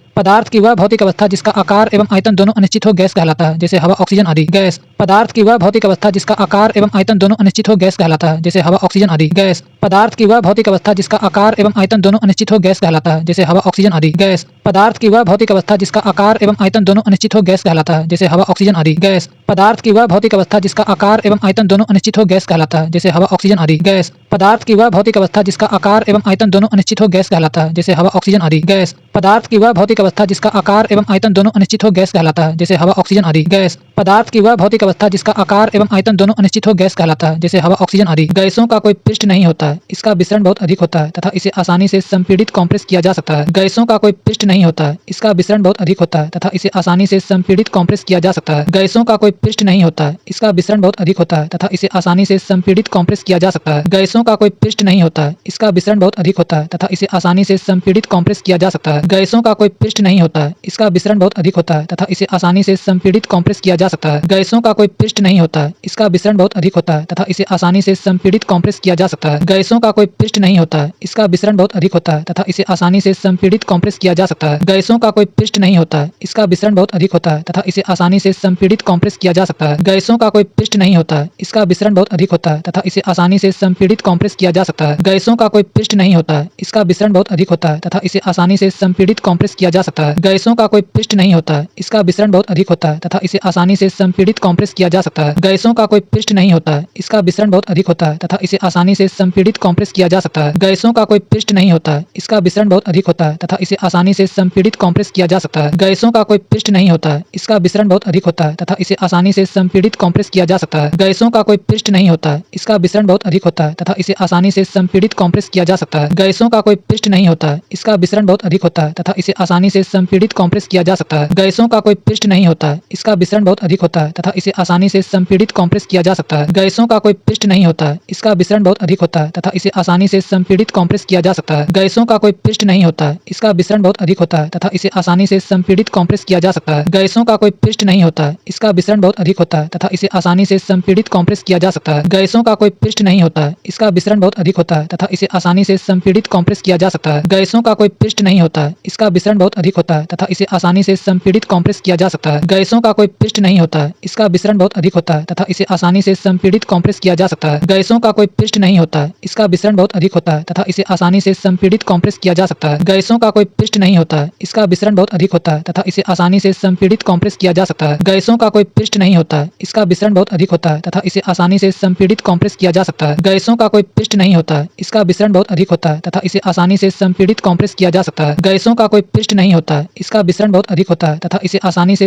भौतिक अवस्था जिसका आकार एवं आयतन दोनों अनिश्चित हो गैस कहलाता है, जैसे हवा ऑक्सीजन आदि। गैस पदार्थ की वह भौतिक अवस्था जिसका आकार एवं आयतन दोनों अनिश्चित हो गैस कहलाता है, जैसे हवा ऑक्सीजन आदि। गैस पदार्थ की वह भौतिक अवस्था जिसका आकार एवं आयतन दोनों अनिश्चित हो गैस कहलाता है, जैसे हवा ऑक्सीजन आदि। गैस पदार्थ की वह भौतिक अवस्था जिसका आकार एवं आयतन दोनों अनिश्चित हो गैस कहलाता है, जैसे हवा ऑक्सीजन आदि। गैस पदार्थ की वह भौतिक अवस्था जिसका आकार एवं आयतन दोनों अनिश्चित हो गैस कहलाता है, जैसे हवा ऑक्सीजन आदि। गैस पदार्थ की वह भौतिक अवस्था जिसका आकार एवं आयतन दोनों अनिश्चित हो गैस कहलाता है, जैसे हवा ऑक्सीजन आदि। गैस पदार्थ की वह भौतिक अवस्था जिसका आकार एवं आयतन दोनों अनिश्चित हो गैस कहलाता है, जैसे हवा ऑक्सीजन आदि। गैस पदार्थ की वह भौतिक अवस्था जिसका आकार एवं आयतन दोनों अनिश्चित हो गैस कहलाता है, जैसे हवा ऑक्सीजन आदि। गैसों का कोई पृष्ठ नहीं होता है, इसका विसरण बहुत अधिक होता है तथा इसे आसानी से संपीड़ित कॉम्प्रेस किया जा सकता है। गैसों का कोई पृष्ठ नहीं होता है, इसका विसरण बहुत अधिक होता है तथा इसे आसानी से संपीड़ित कॉम्प्रेस किया जा सकता है। गैसों का कोई पृष्ठ नहीं होता है, इसका विसरण बहुत अधिक होता है तथा इसे आसानी से संपीड़ित कॉम्प्रेस किया जा सकता है। गैसों का कोई पृष्ठ नहीं होता है, इसका विसरण बहुत अधिक होता है तथा इसे आसानी से संपीड़ित कॉम्प्रेस किया जा सकता है। गैसों का कोई पृष्ठ नहीं होता है, इसका विसरण बहुत अधिक होता है तथा इसे आसानी से संपीड़ित कॉम्प्रेस किया जा सकता है। गैसों का कोई पृष्ठ नहीं होता है, इसका विसरण बहुत अधिक होता है तथा इसे आसानी से संपीड़ित कॉम्प्रेस किया जा सकता है। गैसों का कोई पृष्ठ नहीं होता है, इसका विसरण बहुत अधिक होता है तथा इसे आसानी से संपीड़ित कॉम्प्रेस किया जा सकता है। गैसों का कोई पृष्ठ नहीं होता है, इसका विसरण बहुत अधिक होता है तथा इसे आसानी से संपीड़ित कॉम्प्रेस किया जा सकता है। गैसों का कोई पृष्ठ नहीं होता है, इसका विसरण बहुत अधिक होता है तथा इसे आसानी से संपीड़ित कॉम्प्रेस किया जा सकता है। गैसों का कोई पृष्ठ नहीं होता है, इसका विसरण बहुत अधिक होता है तथा इसे आसानी से संपीड़ित कॉम्प्रेस किया जा सकता है। गैसों का कोई पृष्ठ नहीं होता है, इसका विसरण बहुत अधिक होता है तथा इसे आसानी से संपीड़ित कॉम्प्रेस किया जा सकता है। गैसों का कोई पृष्ठ नहीं होता है, इसका विसरण बहुत अधिक होता है तथा इसे आसानी से संपीड़ित कॉम्प्रेस किया जा सकता है। गैसों का कोई पृष्ठ नहीं होता है, इसका विसरण बहुत अधिक होता है तथा इसे आसानी से संपीड़ित कॉम्प्रेस किया जा सकता है। गैसों का कोई पृष्ठ नहीं होता है, इसका विसरण बहुत अधिक होता है तथा इसे आसानी से संपीड़ित कॉम्प्रेस किया जा सकता है। गैसों का कोई पृष्ठ नहीं होता है, इसका विसरण बहुत अधिक होता है तथा इसे आसानी से संपीड़ित कॉम्प्रेस किया जा सकता है। गैसों का कोई पृष्ठ नहीं होता है, इसका विसरण बहुत अधिक होता है तथा इसे आसानी से संपीड़ित कॉम्प्रेस किया जा सकता है। गैसों का कोई पृष्ठ नहीं होता है, इसका विसरण बहुत अधिक होता है तथा इसे आसानी से संपीड़ित कॉम्प्रेस किया जा सकता है। गैसों का कोई पृष्ठ नहीं होता है, इसका विसरण बहुत अधिक होता है तथा इसे आसानी से संपीड़ित कॉम्प्रेस किया जा सकता है। गैसों का कोई पृष्ठ नहीं होता है, इसका विसरण बहुत अधिक होता है तथा इसे आसानी से संपीड़ित कॉम्प्रेस किया जा सकता है। गैसों का कोई पृष्ठ नहीं होता है, इसका विसरण बहुत अधिक होता है तथा इसे आसानी से संपीड़ित कॉम्प्रेस किया जा सकता है। गैसों का कोई पृष्ठ नहीं होता है, इसका विसरण बहुत अधिक होता है तथा इसे आसानी से संपीड़ित कॉम्प्रेस किया जा सकता है। गैसों का कोई पृष्ठ नहीं होता है, इसका विसरण बहुत अधिक होता है तथा इसे आसानी से संपीड़ित कॉम्प्रेस किया जा सकता है। गैसों का कोई पृष्ठ नहीं होता है, इसका विसरण बहुत अधिक होता है तथा इसे आसानी से संपीड़ित कॉम्प्रेस किया जा सकता है। गैसों का कोई पृष्ठ नहीं होता है, इसका विसरण बहुत अधिक होता है तथा इसे आसानी से संपीड़ित कॉम्प्रेस किया जा सकता है। गैसों का कोई पृष्ठ नहीं होता है, इसका विसरण बहुत अधिक होता है तथा इसे आसानी से संपीड़ित कॉम्प्रेस किया जा सकता है। गैसों का कोई पृष्ठ नहीं होता है, इसका विसरण बहुत अधिक होता है तथा इसे आसानी से संपीड़ित कॉम्प्रेस किया जा सकता है। गैसों का कोई पृष्ठ नहीं होता है, इसका विसरण बहुत अधिक होता है तथा इसे आसानी से संपीड़ित कॉम्प्रेस किया जा सकता है। गैसों का कोई पृष्ठ नहीं होता है, इसका विसरण बहुत अधिक होता है तथा इसे आसानी से संपीड़ित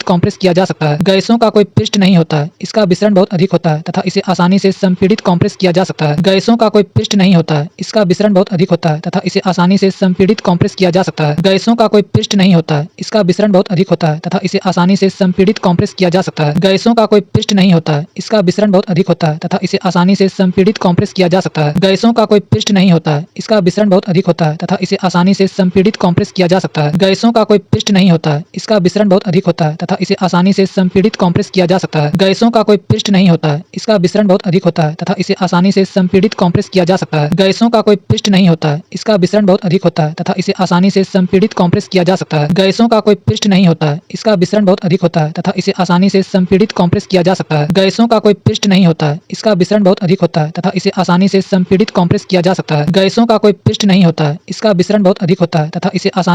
कॉम्प्रेस किया जा सकता है। गैसों का कोई पृष्ठ नहीं होता है, इसका विसरण बहुत अधिक होता है तथा इसे आसानी से संपीड़ित कॉम्प्रेस किया जा सकता है। गैसों का कोई पृष्ठ नहीं होता है, इसका विसरण बहुत अधिक होता है तथा इसे आसानी से संपीड़ित कॉम्प्रेस किया जा सकता है। गैसों का कोई पृष्ठ नहीं होता है, इसका विसरण बहुत अधिक होता है तथा इसे आसानी से संपीड़ित कॉम्प्रेस किया जा सकता है। गैसों का कोई पृष्ठ नहीं होता है, इसका विसरण बहुत अधिक होता है तथा इसे आसानी से संपीड़ित कॉम्प्रेस किया जा सकता है। गैसों का कोई पृष्ठ नहीं होता है, इसका विसरण बहुत अधिक होता है तथा इसे आसानी से संपीड़ित कॉम्प्रेस किया जा सकता है। गैसों का कोई पृष्ठ नहीं होता है, इसका विसरण बहुत अधिक होता है तथा इसे आसानी से संपीड़ित कॉम्प्रेस किया जा सकता है। गैसों का कोई पृष्ठ नहीं होता है, इसका विसरण बहुत अधिक होता है तथा इसे आसानी से संपीड़ित कॉम्प्रेस किया जा सकता है। गैसों का कोई पृष्ठ नहीं होता है, इसका विसरण बहुत अधिक होता है तथा इसे आसानी से संपीड़ित कॉम्प्रेस किया जा सकता है। गैसों का कोई पृष्ठ नहीं होता है, इसका विसरण बहुत अधिक होता है तथा इसे आसानी से संपीड़ित कॉम्प्रेस किया जा सकता है। गैसों का कोई पृष्ठ नहीं होता है, इसका विसरण बहुत अधिक होता है तथा इसे आसानी से संपीड़ित कॉम्प्रेस किया जा सकता है। गैसों का कोई पृष्ठ नहीं होता है, इसका विसरण बहुत अधिक होता है तथा इसे आसानी से संपीड़ित कॉम्प्रेस किया जा सकता है। गैसों का कोई पृष्ठ नहीं होता है, इसका विसरण बहुत अधिक होता है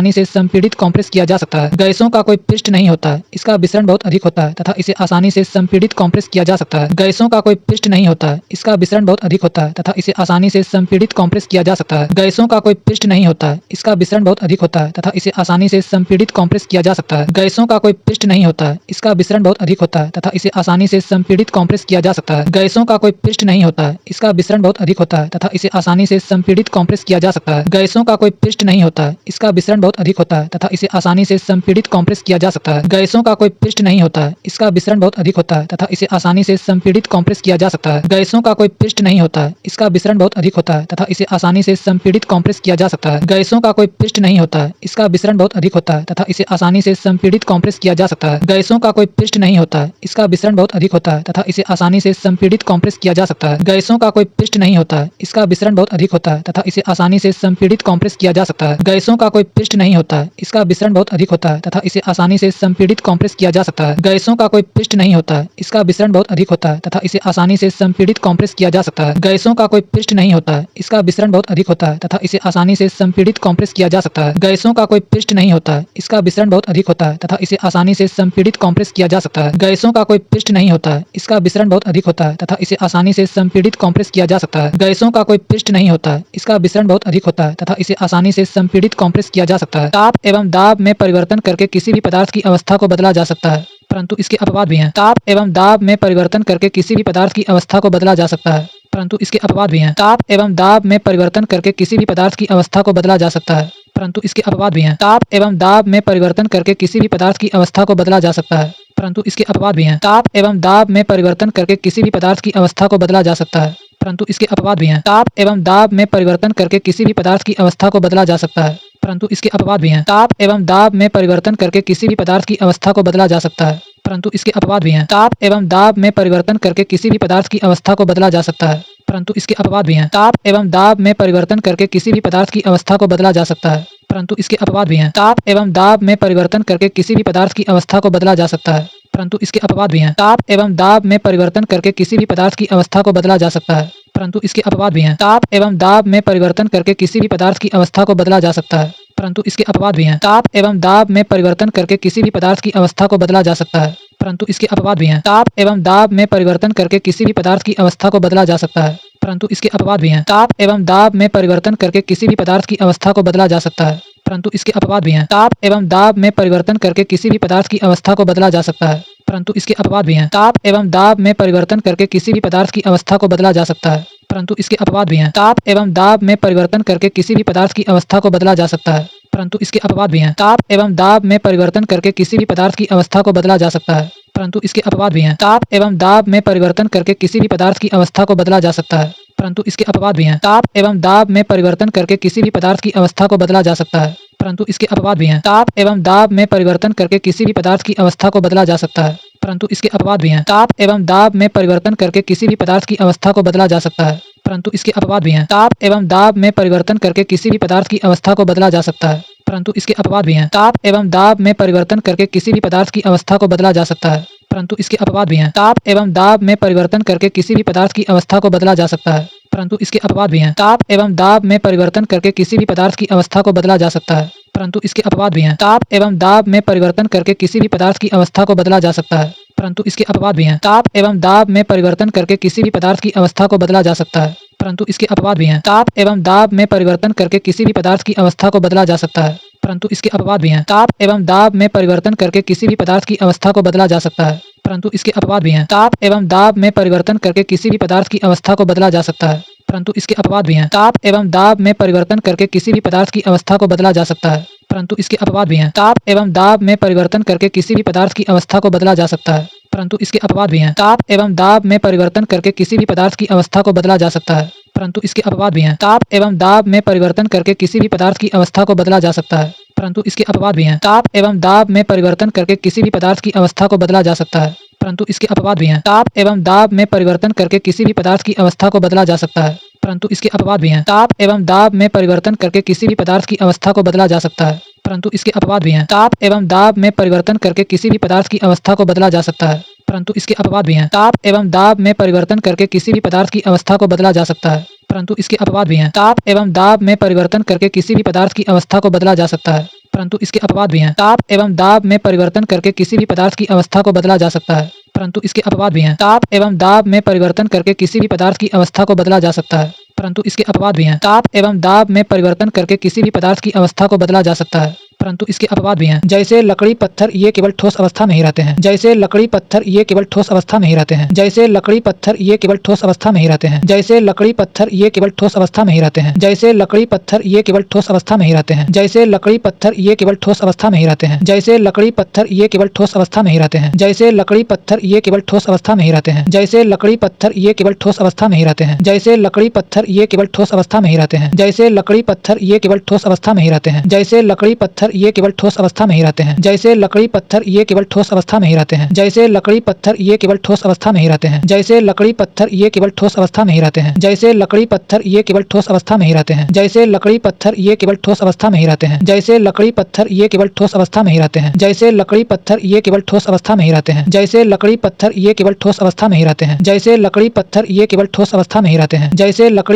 तथा इसे आसानी से संपीड़ित कॉम्प्रेस किया जा सकता है। गैसों का कोई पृष्ठ नहीं होता है, इसका विसरण बहुत अधिक होता है तथा इसे आसानी से संपीड़ित कॉम्प्रेस किया जा सकता है। गैसों का कोई पृष्ठ नहीं होता है, इसका विसरण बहुत अधिक होता है तथा इसे आसानी से संपीड़ित कॉम्प्रेस किया जा सकता है। गैसों का कोई पृष्ठ नहीं होता है, इसका विसरण बहुत अधिक होता है तथा इसे आसानी से संपीड़ित कॉम्प्रेस किया जा सकता है। गैसों का कोई पृष्ठ नहीं होता है, इसका विसरण बहुत अधिक होता है तथा इसे आसानी से संपीड़ित कॉम्प्रेस किया जा सकता है। गैसों का कोई पृष्ठ नहीं होता है, इसका विसरण बहुत अधिक होता है तथा इसे आसानी से संपीड़ित कॉम्प्रेस किया जा सकता है। गैसों का कोई पृष्ठ नहीं होता है, इसका विसरण बहुत अधिक होता है तथा इसे आसानी से संपीड़ित कॉम्प्रेस किया जा सकता है। गैसों का कोई पृष्ठ नहीं होता है, इसका विसरण बहुत अधिक होता है तथा इसे आसानी से संपीड़ित कॉम्प्रेस किया जा सकता है। गैसों का कोई पृष्ठ नहीं होता है, इसका विसरण बहुत अधिक होता है तथा इसे आसानी से संपीड़ित कॉम्प्रेस किया जा सकता है। गैसों का कोई पृष्ठ नहीं होता है, इसका विसरण बहुत अधिक होता है तथा इसे आसानी से संपीड़ित कॉम्प्रेस किया जा सकता है। गैसों का कोई पृष्ठ नहीं होता है, इसका विसरण बहुत अधिक होता है तथा इसे आसानी से संपीड़ित कॉम्प्रेस किया जा सकता है। गैसों का कोई पृष्ठ नहीं होता है, इसका विसरण बहुत अधिक होता है तथा इसे आसानी से संपीड़ित कॉम्प्रेस किया जा सकता है। गैसों का कोई पृष्ठ नहीं होता है, इसका विसरण बहुत अधिक होता है तथा इसे आसानी से संपीड़ित कॉम्प्रेस किया जा सकता है। गैसों का कोई पृष्ठ नहीं होता है, इसका विसरण बहुत अधिक होता है तथा इसे आसानी से संपीड़ित कॉम्प्रेस किया जा सकता है। गैसों का कोई पृष्ठ नहीं होता है, इसका विसरण बहुत अधिक होता है तथा इसे आसानी से संपीड़ित कॉम्प्रेस किया जा सकता है। गैसों का कोई पृष्ठ नहीं होता है, इसका विसरण बहुत अधिक होता है तथा इसे आसानी से संपीड़ित कॉम्प्रेस किया जा सकता है। गैसों का कोई पृष्ठ नहीं होता है, इसका विसरण बहुत अधिक होता है तथा इसे आसानी से संपीड़ित कॉम्प्रेस किया जा सकता है। ताप एवं दाब में परिवर्तन करके किसी भी पदार्थ की अवस्था को बदला जा सकता है, परंतु इसके अपवाद भी हैं। ताप एवं दाब में परिवर्तन करके किसी भी पदार्थ की अवस्था को बदला जा सकता है, परंतु इसके अपवाद भी हैं। ताप एवं दाब में परिवर्तन करके किसी भी पदार्थ की अवस्था को बदला जा सकता है, परंतु इसके अपवाद भी हैं। ताप एवं दाब में परिवर्तन करके किसी भी पदार्थ की अवस्था को बदला जा सकता है, परंतु इसके अपवाद भी हैं। ताप एवं दाब में परिवर्तन करके किसी भी पदार्थ की अवस्था को बदला जा सकता है, परंतु इसके अपवाद भी हैं। ताप एवं दाब में परिवर्तन करके किसी भी पदार्थ की अवस्था को बदला जा सकता है, परंतु इसके अपवाद भी हैं। ताप एवं दाब में परिवर्तन करके किसी भी पदार्थ की अवस्था को बदला जा सकता है, परंतु इसके अपवाद भी हैं। ताप एवं दाब में परिवर्तन करके किसी भी पदार्थ की अवस्था को बदला जा सकता है, परंतु इसके अपवाद भी हैं। ताप एवं दाब में परिवर्तन करके किसी भी पदार्थ की अवस्था को बदला जा सकता है, परंतु इसके अपवाद भी हैं। ताप एवं दाब में परिवर्तन करके किसी भी पदार्थ की अवस्था को बदला जा सकता है, परंतु इसके अपवाद भी हैं। ताप एवं दाब में परिवर्तन करके किसी भी पदार्थ की अवस्था को बदला जा सकता है, परंतु इसके अपवाद भी हैं। ताप एवं दाब में परिवर्तन करके किसी भी पदार्थ की अवस्था को बदला जा सकता है, परंतु इसके अपवाद भी हैं। ताप एवं दाब में परिवर्तन करके किसी भी पदार्थ की अवस्था को बदला जा सकता है, परंतु इसके अपवाद भी हैं। ताप एवं दाब में परिवर्तन करके किसी भी पदार्थ की अवस्था को बदला जा सकता है, परंतु इसके अपवाद भी हैं। ताप एवं दाब में परिवर्तन करके किसी भी पदार्थ की अवस्था को बदला जा सकता है, परंतु इसके अपवाद भी हैं। ताप एवं दाब में परिवर्तन करके किसी भी पदार्थ की अवस्था को बदला जा सकता है, परंतु इसके अपवाद भी हैं। ताप एवं दाब में परिवर्तन करके किसी भी पदार्थ की अवस्था को बदला जा सकता है, परंतु इसके अपवाद भी हैं। ताप एवं दाब में परिवर्तन करके किसी भी पदार्थ की अवस्था को बदला जा सकता है, परंतु इसके अपवाद भी हैं। ताप एवं दाब में परिवर्तन करके किसी भी पदार्थ की अवस्था को बदला जा सकता है, परंतु इसके अपवाद भी हैं। ताप एवं दाब में परिवर्तन करके किसी भी पदार्थ की अवस्था को बदला जा सकता है, परंतु इसके अपवाद भी हैं। ताप एवं दाब में परिवर्तन करके किसी भी पदार्थ की अवस्था को बदला जा सकता है, परंतु इसके अपवाद भी हैं। ताप एवं दाब में परिवर्तन करके किसी भी पदार्थ की अवस्था को बदला जा सकता है, परंतु इसके अपवाद भी हैं। ताप एवं दाब में परिवर्तन करके किसी भी पदार्थ की अवस्था को बदला जा सकता है, परंतु इसके अपवाद भी हैं। ताप एवं दाब में परिवर्तन करके किसी भी पदार्थ की अवस्था को बदला जा सकता है, परंतु इसके अपवाद भी हैं। ताप एवं दाब में परिवर्तन करके किसी भी पदार्थ की अवस्था को बदला जा सकता है, परंतु इसके अपवाद भी हैं। ताप एवं दाब में परिवर्तन करके किसी भी पदार्थ की अवस्था को बदला जा सकता है, परंतु इसके अपवाद भी हैं। ताप एवं दाब में परिवर्तन करके किसी भी पदार्थ की अवस्था को बदला जा सकता है, परंतु इसके अपवाद भी हैं। ताप एवं दाब में परिवर्तन करके किसी भी पदार्थ की अवस्था को बदला जा सकता है, परंतु इसके अपवाद भी हैं। ताप एवं दाब में परिवर्तन करके किसी भी पदार्थ की अवस्था को बदला जा सकता है, परंतु इसके अपवाद भी हैं। ताप एवं दाब में परिवर्तन करके किसी भी पदार्थ की अवस्था को बदला जा सकता है, परंतु इसके अपवाद भी हैं। ताप एवं दाब में परिवर्तन करके किसी भी पदार्थ की अवस्था को बदला जा सकता है, परंतु इसके अपवाद भी हैं। ताप एवं दाब में परिवर्तन करके किसी भी पदार्थ की अवस्था को बदला जा सकता है, परंतु इसके अपवाद भी हैं। ताप एवं दाब में परिवर्तन करके किसी भी पदार्थ की अवस्था को बदला जा सकता है, परंतु इसके अपवाद भी हैं। ताप एवं दाब में परिवर्तन करके किसी भी पदार्थ की अवस्था को बदला जा सकता है, परंतु इसके अपवाद भी हैं। ताप एवं दाब में परिवर्तन करके किसी भी पदार्थ की अवस्था को बदला जा सकता है, परंतु इसके अपवाद भी हैं। ताप एवं दाब में परिवर्तन करके किसी भी पदार्थ की अवस्था को बदला जा सकता है, परंतु इसके अपवाद भी हैं। ताप एवं दाब में परिवर्तन करके किसी भी पदार्थ की अवस्था को बदला जा सकता है, परंतु इसके अपवाद भी हैं। ताप एवं दाब में परिवर्तन करके किसी भी पदार्थ की अवस्था को बदला जा सकता है, परंतु इसके अपवाद भी हैं। ताप एवं दाब में परिवर्तन करके किसी भी पदार्थ की अवस्था को बदला जा सकता है, परंतु इसके अपवाद भी हैं। ताप एवं दाब में परिवर्तन करके किसी भी पदार्थ की अवस्था को बदला जा सकता है, परंतु इसके अपवाद भी हैं। ताप एवं दाब में परिवर्तन करके किसी भी पदार्थ की अवस्था को बदला जा सकता है, परंतु इसके अपवाद भी हैं। ताप एवं दाब में परिवर्तन करके किसी भी पदार्थ की अवस्था को बदला जा सकता है, परंतु इसके अपवाद भी हैं। ताप एवं दाब में परिवर्तन करके किसी भी पदार्थ की अवस्था को बदला जा सकता है, परंतु इसके अपवाद भी हैं। ताप एवं दाब में परिवर्तन करके किसी भी पदार्थ की अवस्था को बदला जा सकता है, परंतु इसके अपवाद भी हैं। ताप एवं दाब में परिवर्तन करके किसी भी पदार्थ की अवस्था को बदला जा सकता है, परंतु इसके अपवाद भी हैं। जैसे लकड़ी पत्थर ये केवल ठोस अवस्था में ही रहते हैं। जैसे लकड़ी पत्थर ये केवल ठोस अवस्था में ही रहते हैं। जैसे लकड़ी पत्थर ये केवल ठोस अवस्था में ही रहते हैं। जैसे लकड़ी पत्थर ये केवल ठोस अवस्था में ही रहते हैं। जैसे लकड़ी पत्थर ये केवल ठोस अवस्था में ही रहते हैं। जैसे लकड़ी पत्थर ये केवल ठोस अवस्था में ही रहते हैं। जैसे लकड़ी पत्थर ये केवल ठोस अवस्था में ही रहते हैं। जैसे लकड़ी पत्थर ये केवल ठोस अवस्था में ही रहते हैं। जैसे लकड़ी पत्थर ये केवल ठोस अवस्था में ही रहते हैं। जैसे लकड़ी पत्थर ये केवल ठोस अवस्था में ही रहते हैं। जैसे लकड़ी पत्थर ये केवल ठोस अवस्था में ही रहते हैं। जैसे लकड़ी पत्थर ये केवल ठोस अवस्था में ही रहते हैं। जैसे लकड़ी पत्थर ये केवल ठोस अवस्था में ही रहते हैं। जैसे लकड़ी पत्थर ये केवल ठोस अवस्था में ही रहते हैं। जैसे लकड़ी पत्थर ये केवल ठोस अवस्था में ही रहते हैं। जैसे लकड़ी पत्थर ये केवल ठोस अवस्था में ही रहते हैं। जैसे लकड़ी पत्थर ये केवल ठोस अवस्था में ही रहते हैं। जैसे लकड़ी पत्थर ये केवल ठोस अवस्था में ही रहते हैं। जैसे लकड़ी पत्थर ये केवल ठोस अवस्था में ही रहते हैं। जैसे लकड़ी पत्थर ये केवल ठोस अवस्था में ही रहते हैं। जैसे लकड़ी पत्थर ये केवल ठोस अवस्था में ही रहते हैं। जैसे लकड़ी पत्थर ये केवल ठोस अवस्था में ही रहते हैं। जैसे लकड़ी पत्थर ये केवल ठोस अवस्था में ही रहते हैं। जैसे लकड़ी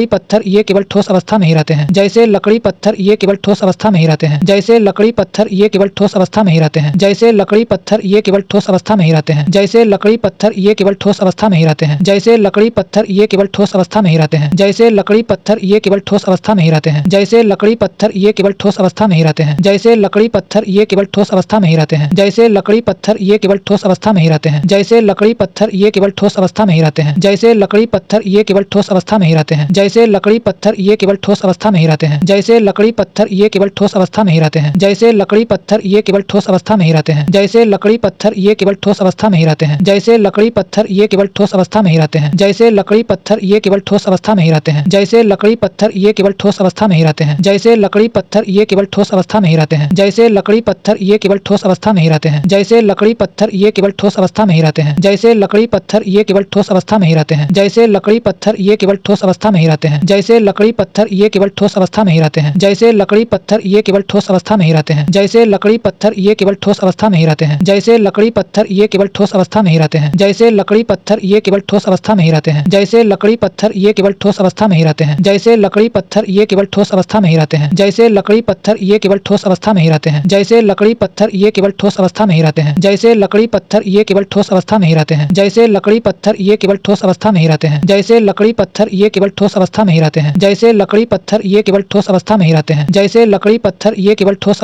पत्थर ये केवल ठोस अवस्था में ही रहते हैं। जैसे लकड़ी पत्थर ये केवल ठोस अवस्था में ही रहते हैं। जैसे लकड़ी पत्थर ये केवल ठोस अवस्था में ही रहते हैं। जैसे लकड़ी पत्थर ये केवल ठोस अवस्था में ही रहते हैं। जैसे लकड़ी पत्थर ये केवल ठोस अवस्था में ही रहते हैं। जैसे लकड़ी पत्थर ये केवल ठोस अवस्था में ही रहते हैं। जैसे लकड़ी पत्थर ये केवल ठोस अवस्था में ही रहते हैं। जैसे लकड़ी पत्थर ये केवल ठोस अवस्था में ही रहते हैं। जैसे लकड़ी पत्थर ये केवल ठोस अवस्था में ही रहते हैं। जैसे लकड़ी पत्थर ये केवल ठोस अवस्था में ही रहते हैं। जैसे लकड़ी पत्थर ये केवल ठोस अवस्था में ही रहते हैं। जैसे लकड़ी पत्थर ये केवल ठोस अवस्था में ही रहते हैं। जैसे लकड़ी पत्थर ये केवल ठोस अवस्था में ही रहते हैं। जैसे लकड़ी पत्थर ये केवल ठोस अवस्था में ही रहते हैं। जैसे लकड़ी पत्थर ये केवल ठोस अवस्था में ही रहते हैं। जैसे लकड़ी पत्थर ये केवल ठोस अवस्था में ही रहते हैं। जैसे लकड़ी पत्थर ये केवल ठोस अवस्था में ही रहते हैं। जैसे लकड़ी पत्थर ये केवल ठोस अवस्था में ही रहते हैं। जैसे लकड़ी पत्थर ये केवल ठोस अवस्था में ही रहते हैं। जैसे लकड़ी पत्थर ये केवल ठोस अवस्था में ही रहते हैं। जैसे लकड़ी पत्थर ये केवल ठोस अवस्था में ही रहते हैं। जैसे लकड़ी पत्थर ये केवल ठोस अवस्था में ही रहते हैं। जैसे लकड़ी पत्थर ये केवल ठोस अवस्था में ही रहते हैं। जैसे लकड़ी पत्थर ये केवल ठोस अवस्था में ही रहते हैं। जैसे लकड़ी पत्थर ये केवल ठोस अवस्था में ही रहते हैं। जैसे लकड़ी पत्थर ये केवल ठोस अवस्था में ही रहते हैं। जैसे लकड़ी पत्थर ये केवल ठोस अवस्था में ही रहते हैं। जैसे लकड़ी पत्थर ये केवल ठोस अवस्था में ही रहते हैं। जैसे लकड़ी पत्थर ये केवल ठोस अवस्था में ही रहते हैं। जैसे लकड़ी पत्थर ये केवल ठोस अवस्था में ही रहते हैं। जैसे लकड़ी पत्थर ये केवल ठोस अवस्था में ही रहते हैं। जैसे लकड़ी पत्थर ये केवल ठोस अवस्था में ही रहते हैं। जैसे लकड़ी पत्थर ये केवल ठोस अवस्था में ही रहते हैं। जैसे लकड़ी पत्थर ये केवल ठोस अवस्था में ही रहते हैं। जैसे लकड़ी पत्थर ये केवल ठोस अवस्था में ही रहते हैं। जैसे लकड़ी पत्थर ये केवल ठोस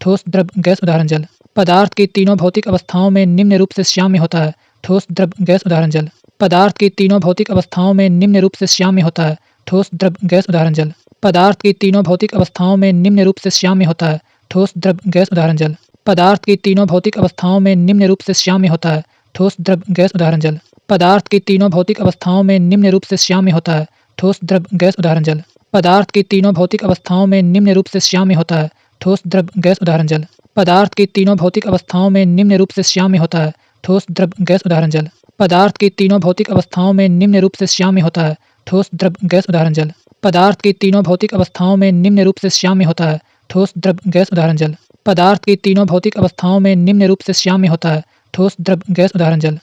ठोस द्रव गैस उदाहरण जल। पदार्थ की तीनों भौतिक अवस्थाओं में निम्न रूप से श्याम्य होता है। ठोस द्रव गैस उदाहरण जल। पदार्थ की तीनों भौतिक अवस्थाओं में निम्न रूप से श्याम्य होता है। ठोस द्रव गैस उदाहरण जल। पदार्थ की तीनों भौतिक अवस्थाओं में निम्न रूप से श्याम्य होता है। ठोस द्रव गैस उदाहरण जल। पदार्थ की तीनों भौतिक अवस्थाओं में निम्न रूप से श्याम्य होता है। ठोस द्रव गैस उदाहरण जल। पदार्थ की तीनों भौतिक अवस्थाओं में निम्न रूप से श्याम्य होता है। ठोस द्रव गैस उदाहरण जल। पदार्थ की तीनों भौतिक अवस्थाओं में निम्न रूप से श्याम्य होता है। ठोस द्रव गैस उदाहरण जल। पदार्थ की तीनों भौतिक अवस्थाओं में निम्न रूप से श्याम्य होता है। ठोस द्रव गैस उदाहरण जल। पदार्थ की तीनों भौतिक अवस्थाओं में निम्न रूप से श्याम्य होता है। ठोस द्रव गैस उदाहरण जल। पदार्थ की तीनों भौतिक अवस्थाओं में निम्न रूप से श्याम्य होता है। ठोस द्रव गैस उदाहरण जल। पदार्थ की तीनों भौतिक अवस्थाओं में निम्न रूप से श्याम्य होता है। ठोस द्रव गैस उदाहरण जल।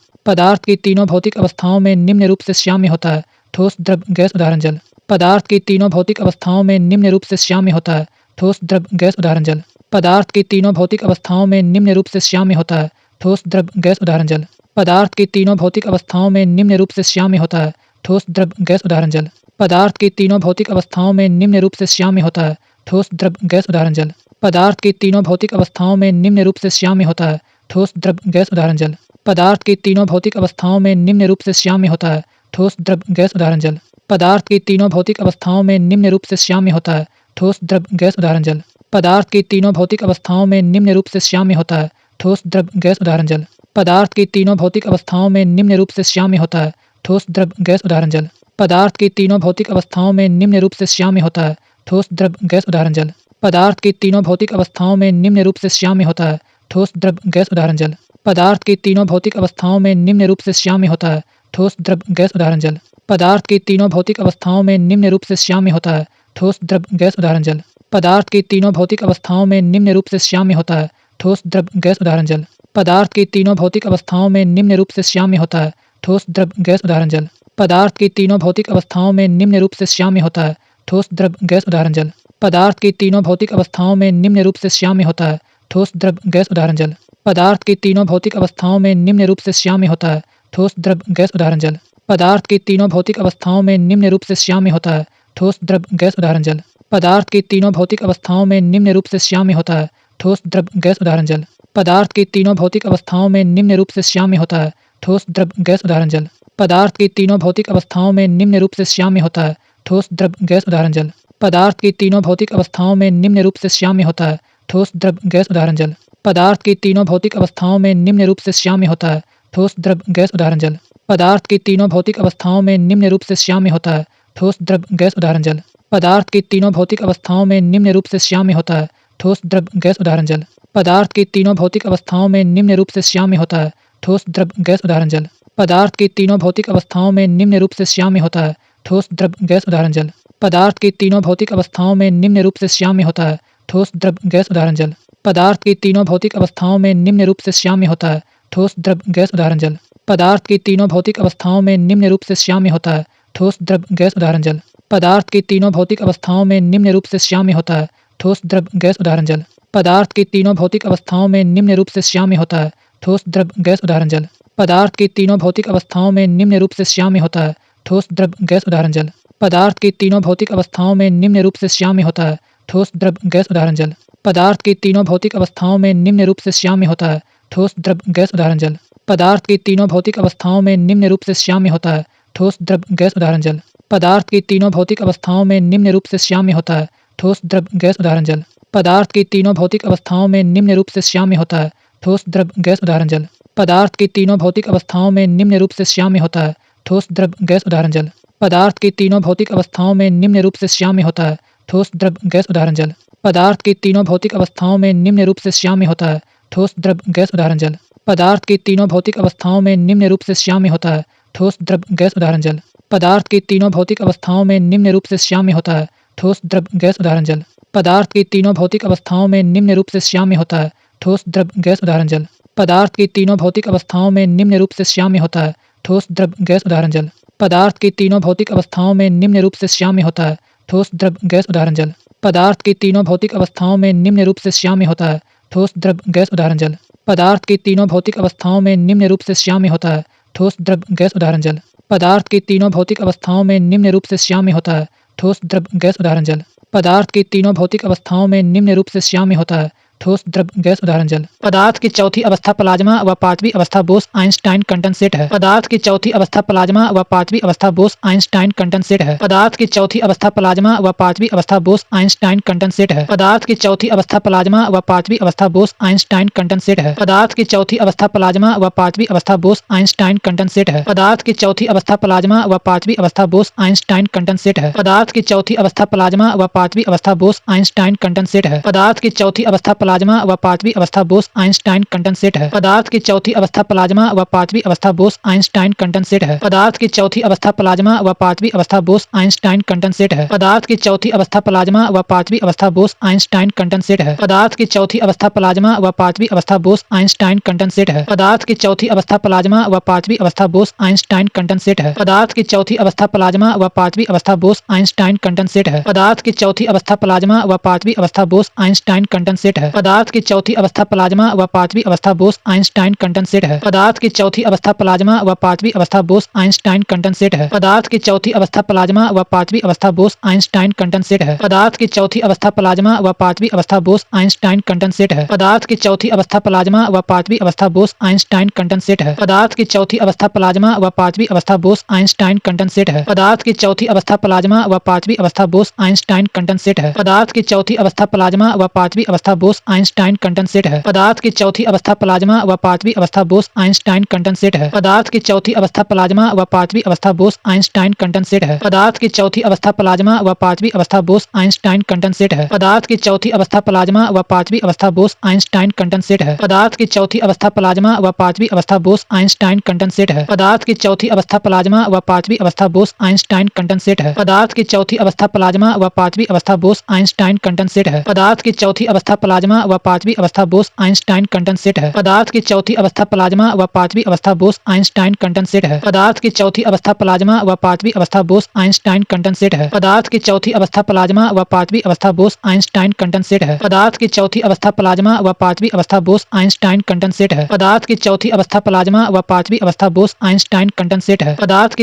पदार्थ की तीनों भौतिक अवस्थाओं में निम्न रूप से श्याम्य होता है। ठोस द्रव गैस उदाहरण जल। पदार्थ की तीनों भौतिक अवस्थाओं में निम्न रूप से श्याम्य होता है। ठोस द्रव गैस उदाहरण जल। पदार्थ की तीनों भौतिक अवस्थाओं में निम्न रूप से श्याम्य होता है। ठोस द्रव गैस उदाहरण जल। पदार्थ की तीनों भौतिक अवस्थाओं में निम्न रूप से श्याम्य होता है। ठोस द्रव गैस उदाहरण जल। पदार्थ की तीनों भौतिक अवस्थाओं में निम्न रूप से श्याम्य होता है। ठोस द्रव गैस उदाहरण जल। पदार्थ की तीनों भौतिक अवस्थाओं में निम्न रूप से श्याम्य होता है। ठोस द्रव गैस उदाहरण जल। पदार्थ की तीनों भौतिक अवस्थाओं में निम्न रूप से श्याम्य होता है। ठोस द्रव गैस उदाहरण जल। पदार्थ की तीनों भौतिक अवस्थाओं में निम्न रूप से श्याम्य होता है। ठोस द्रव गैस उदाहरण जल। पदार्थ की तीनों भौतिक अवस्थाओं में निम्न रूप से श्याम्य होता है। ठोस द्रव गैस उदाहरण जल। पदार्थ की तीनों भौतिक अवस्थाओं में निम्न रूप से श्याम्य होता है। ठोस द्रव गैस उदाहरण जल। पदार्थ की तीनों भौतिक अवस्थाओं में निम्न रूप से श्याम्य होता है। ठोस द्रव गैस उदाहरण जल। पदार्थ की तीनों भौतिक अवस्थाओं में निम्न रूप से श्याम्य होता है। ठोस द्रव गैस उदाहरण जल। पदार्थ की तीनों भौतिक अवस्थाओं में निम्न रूप से श्याम्य होता है। ठोस द्रव गैस उदाहरण जल। पदार्थ की तीनों भौतिक अवस्थाओं में निम्न रूप से श्याम्य होता है। ठोस द्रव गैस उदाहरण जल। पदार्थ की तीनों भौतिक अवस्थाओं में निम्न रूप से श्याम्य होता है। ठोस द्रव गैस उदाहरण जल। पदार्थ की तीनों भौतिक अवस्थाओं में निम्न रूप से श्याम्य होता है। ठोस द्रव गैस उदाहरण जल। पदार्थ की तीनों भौतिक अवस्थाओं में निम्न रूप से श्याम्य होता है। ठोस द्रव गैस उदाहरण जल। पदार्थ की तीनों भौतिक अवस्थाओं में निम्न रूप से श्याम्य होता है। ठोस द्रव गैस उदाहरण जल। पदार्थ की तीनों भौतिक अवस्थाओं में निम्न रूप से श्याम्य होता है। ठोस द्रव गैस उदाहरण जल। पदार्थ की तीनों भौतिक अवस्थाओं में निम्न रूप से श्याम्य होता है। ठोस द्रव गैस उदाहरण जल। पदार्थ की तीनों भौतिक अवस्थाओं में निम्न रूप से श्याम्य होता है। ठोस द्रव गैस उदाहरण जल। पदार्थ की तीनों भौतिक अवस्थाओं में निम्न रूप से श्याम्य होता है। ठोस द्रव गैस उदाहरण जल। पदार्थ की तीनों भौतिक अवस्थाओं में निम्न रूप से श्याम्य होता है। ठोस द्रव गैस उदाहरण जल। पदार्थ की तीनों भौतिक अवस्थाओं में निम्न रूप से श्याम्य होता है। ठोस द्रव गैस उदाहरण जल। पदार्थ की तीनों भौतिक अवस्थाओं में निम्न रूप से श्याम्य होता है। ठोस द्रव गैस उदाहरण जल। पदार्थ की तीनों भौतिक अवस्थाओं में निम्न रूप से श्याम्य होता है। ठोस द्रव गैस उदाहरण जल। पदार्थ की तीनों भौतिक अवस्थाओं में निम्न रूप से श्याम्य होता है। ठोस द्रव गैस उदाहरण जल। पदार्थ की तीनों भौतिक अवस्थाओं में निम्न रूप से श्याम्य होता है। ठोस द्रव गैस उदाहरण जल। पदार्थ की तीनों भौतिक अवस्थाओं में निम्न रूप से श्याम्य होता है। ठोस द्रव गैस उदाहरण जल। पदार्थ की तीनों भौतिक अवस्थाओं में निम्न रूप से श्याम्य होता है। ठोस द्रव गैस उदाहरण जल। पदार्थ की तीनों भौतिक अवस्थाओं में निम्न रूप से श्याम्य होता है। ठोस द्रव गैस उदाहरण जल। पदार्थ की तीनों भौतिक अवस्थाओं में निम्न रूप से श्याम्य होता है। ठोस द्रव गैस उदाहरण जल। पदार्थ की तीनों भौतिक अवस्थाओं में निम्न रूप से श्याम्य होता है। ठोस द्रव गैस उदाहरण जल। पदार्थ की तीनों भौतिक अवस्थाओं में निम्न रूप से श्याम्य होता है। ठोस द्रव गैस उदाहरण जल। पदार्थ की तीनों भौतिक अवस्थाओं में निम्न रूप से श्याम्य होता है। ठोस द्रव गैस उदाहरण जल। पदार्थ की तीनों भौतिक अवस्थाओं में निम्न रूप से श्याम्य होता है। ठोस द्रव गैस उदाहरण जल। पदार्थ की तीनों भौतिक अवस्थाओं में निम्न रूप से श्याम्य होता है। ठोस द्रव गैस उदाहरण जल। पदार्थ की तीनों भौतिक अवस्थाओं में निम्न रूप से श्याम्य होता है। ठोस द्रव गैस उदाहरण जल। पदार्थ की तीनों भौतिक अवस्थाओं में निम्न रूप से श्याम्य होता है। ठोस द्रव गैस उदाहरण जल। पदार्थ की तीनों भौतिक अवस्थाओं में निम्न रूप से श्याम्य होता है। ठोस द्रव गैस उदाहरण जल। पदार्थ की तीनों भौतिक अवस्थाओं में निम्न रूप से श्याम्य होता है। ठोस द्रव गैस उदाहरण जल। पदार्थ की तीनों भौतिक अवस्थाओं में निम्न रूप से श्याम्य होता है। ठोस द्रव गैस उदाहरण जल। पदार्थ की तीनों भौतिक अवस्थाओं में निम्न रूप से श्याम्य होता है। ठोस द्रव गैस उदाहरण जल। पदार्थ की तीनों भौतिक अवस्थाओं में निम्न रूप से श्याम्य होता है। ठोस द्रव गैस उदाहरण जल। पदार्थ की तीनों भौतिक अवस्थाओं में निम्न रूप से श्याम्य होता है। ठोस द्रव गैस उदाहरण जल। पदार्थ की तीनों भौतिक अवस्थाओं में निम्न रूप से श्याम्य होता है। ठोस द्रव गैस उदाहरण जल। पदार्थ की तीनों भौतिक अवस्थाओं में निम्न रूप से श्याम्य होता है। ठोस द्रव गैस उदाहरण जल। पदार्थ की तीनों भौतिक अवस्थाओं में निम्न रूप से श्याम्य होता है। ठोस द्रव गैस उदाहरण जल। पदार्थ की तीनों भौतिक अवस्थाओं में निम्न रूप से श्याम्य होता है। ठोस द्रव गैस उदाहरण जल। पदार्थ की तीनों भौतिक अवस्थाओं में निम्न रूप से श्याम्य होता है। ठोस द्रव गैस उदाहरण जल। पदार्थ की तीनों भौतिक अवस्थाओं में निम्न रूप से श्याम्य होता है। ठोस द्रव गैस उदाहरण जल। पदार्थ की तीनों भौतिक अवस्थाओं में निम्न रूप से श्याम्य होता है। ठोस द्रव गैस उदाहरण जल। पदार्थ की चौथी अवस्था प्लाज्मा व पांचवी अवस्था बोस आइंस्टाइन कंडेंसेट है। पदार्थ की चौथी अवस्था प्लाज्मा व पांचवी अवस्था बोस आइंस्टाइन कंडेंसेट है। पदार्थ की चौथी अवस्था प्लाज्मा व पांचवी अवस्था बोस आइंस्टाइन कंडेंसेट है। पदार्थ की चौथी अवस्था प्लाज्मा व पांचवी अवस्था बोस आइंस्टाइन कंडेंसेट है। पदार्थ की चौथी अवस्था प्लाज्मा व पांचवी अवस्था बोस आइंस्टाइन कंडेंसेट है। पदार्थ की चौथी अवस्था प्लाज्मा व पांचवी अवस्था बोस आइंस्टाइन कंडेंसेट है। पदार्थ की चौथी अवस्था प्लाज्मा व पांचवी अवस्था बोस आइंस्टाइन कंडेंसेट है। पदार्थ की चौथी अवस्था प्लाज्मा व पांचवी अवस्था बोस आइंस्टाइन कंडेंसेट है। पदार्थ की चौथी अवस्था प्लाज्मा व पांचवी अवस्था बोस आइंस्टाइन कंडेंसेट है। पदार्थ की चौथी अवस्था प्लाज्मा व पांचवी अवस्था बोस आइंस्टाइन कंडेंसेट है। पदार्थ की चौथी अवस्था प्लाज्मा व पांचवी अवस्था बोस आइंस्टाइन कंडेंसेट है। पदार्थ की चौथी अवस्था प्लाज्मा व पांचवी अवस्था बोस आइंस्टाइन कंडेंसेट है। पदार्थ की चौथी अवस्था प्लाज्मा व पांचवी अवस्था बोस आइंस्टाइन कंडेंसेट है। पदार्थ की चौथी अवस्था प्लाज्मा व पांचवी अवस्था बोस आइंस्टाइन कंडेंसेट है। पदार्थ की चौथी अवस्था प्लाज्मा व पांचवी अवस्था बोस आइंस्टाइन कंडेंसेट है। पदार्थ की चौथी अवस्था प्लाज्मा व पांचवी अवस्था बोस आइंस्टाइन कंडेंसेट है। पदार्थ की चौथी अवस्था प्लाज्मा व पांचवी अवस्था बोस आइंस्टाइन कंडेंसेट है। पदार्थ की चौथी अवस्था प्लाज्मा व पांचवी अवस्था बोस आइंस्टाइन कंडेंसेट है। पदार्थ की चौथी अवस्था प्लाज्मा व पांचवी अवस्था बोस आइंस्टाइन कंडेंसेट है। पदार्थ की चौथी अवस्था प्लाज्मा व पांचवी अवस्था बोस आइंस्टाइन कंडेंसेट है। पदार्थ की चौथी अवस्था प्लाज्मा व पांचवी अवस्था बोस आइंस्टाइन कंडेंसेट है। पदार्थ की चौथी अवस्था प्लाज्मा व पांचवी अवस्था बोस आइंस्टाइन कंडेंसेट है। पदार्थ की चौथी अवस्था प्लाज्मा व पांचवी अवस्था बोस आइंस्टाइन कंडेंसेट है। पदार्थ की चौथी अवस्था प्लाज्मा व पांचवी अवस्था बोस आइंस्टाइन कंडेंसेट है। पदार्थ की चौथी अवस्था प्लाज्मा व पांचवी अवस्था बोस आइंस्टाइन कंडेंसेट है। पदार्थ की चौथी अवस्था प्लाज्मा व पांचवी अवस्था बोस आइंस्टाइन कंडेंसेट है। पदार्थ की चौथी अवस्था प्लाज्मा व पांचवी अवस्था बोस आइंस्टाइन कंडेंसेट है। पदार्थ की चौथी अवस्था प्लाज्मा व पांचवी अवस्था बोस आइंस्टाइन कंडेंसेट है। पदार्थ की चौथी अवस्था प्लाज्मा व पांचवी अवस्था बोस आइंस्टाइन कंडेंसेट है। पदार्थ की चौथी अवस्था प्लाज्मा व पांचवी अवस्था बोस आइंस्टाइन कंडेंसेट है। पदार्थ की चौथी अवस्था प्लाज्मा व पांचवी अवस्था बोस आइंस्टाइन कंडेंसेट है। पदार्थ की चौथी अवस्था प्लाज्मा व पांचवी अवस्था बोस आइंस्टाइन कंडेंसेट है। पदार्थ की चौथी अवस्था प्लाज्मा व पांचवी अवस्था बोस आइंस्टाइन कंडेंसेट है। पदार्थ की चौथी अवस्था प्लाज्मा व पांचवी अवस्था बोस आइंस्टाइन कंडेंसेट है। पदार्थ की चौथी अवस्था प्लाज्मा व पांचवी अवस्था बोस आइंस्टाइन कंडेंसेट है। पदार्थ की चौथी अवस्था प्लाज्मा व पांचवी अवस्था बोस आइंस्टाइन कंडेंसेट है। पदार्थ की चौथी अवस्था प्लाज्मा व पांचवी अवस्था बोस आइंस्टाइन कंडेंसेट है। पदार्थ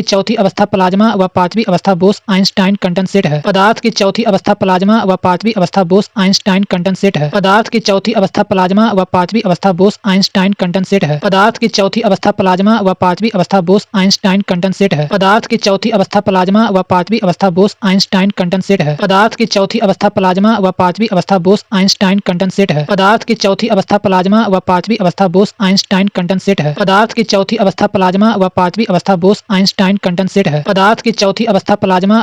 की चौथी अवस्था प्लाज्मा व पांचवी अवस्था बोस आइंस्टाइन कंडेंसेट है। पदार्थ की चौथी अवस्था प्लाज्मा व पांचवी अवस्था बोस आइंस्टाइन कंडेंसेट है। पदार्थ की चौथी अवस्था प्लाज्मा व पांचवी अवस्था बोस आइंस्टाइन कंडेंसेट है। पदार्थ की चौथी अवस्था प्लाज्मा व पांचवी अवस्था बोस आइंस्टाइन कंडेंसेट है। पदार्थ की चौथी अवस्था प्लाज्मा व पांचवी अवस्था बोस आइंस्टाइन कंडेंसेट है। पदार्थ की चौथी अवस्था प्लाज्मा व पांचवी अवस्था बोस आइंस्टाइन कंडेंसेट है। पदार्थ की चौथी अवस्था प्लाज्मा व पांचवी अवस्था बोस आइंस्टाइन कंडेंसेट है। पदार्थ की चौथी अवस्था प्लाज्मा व पांचवी अवस्था बोस आइंस्टाइन कंडेंसेट है। पदार्थ की चौथी अवस्था प्लाज्मा व पांचवी अवस्था बोस आइंस्टाइन कंडेंसेट है। पदार्थ की चौथी अवस्था प्लाज्मा व पांचवी अवस्था बोस आइंस्टाइन कंडेंसेट है। पदार्थ की चौथी अवस्था प्लाज्मा व पांचवी अवस्था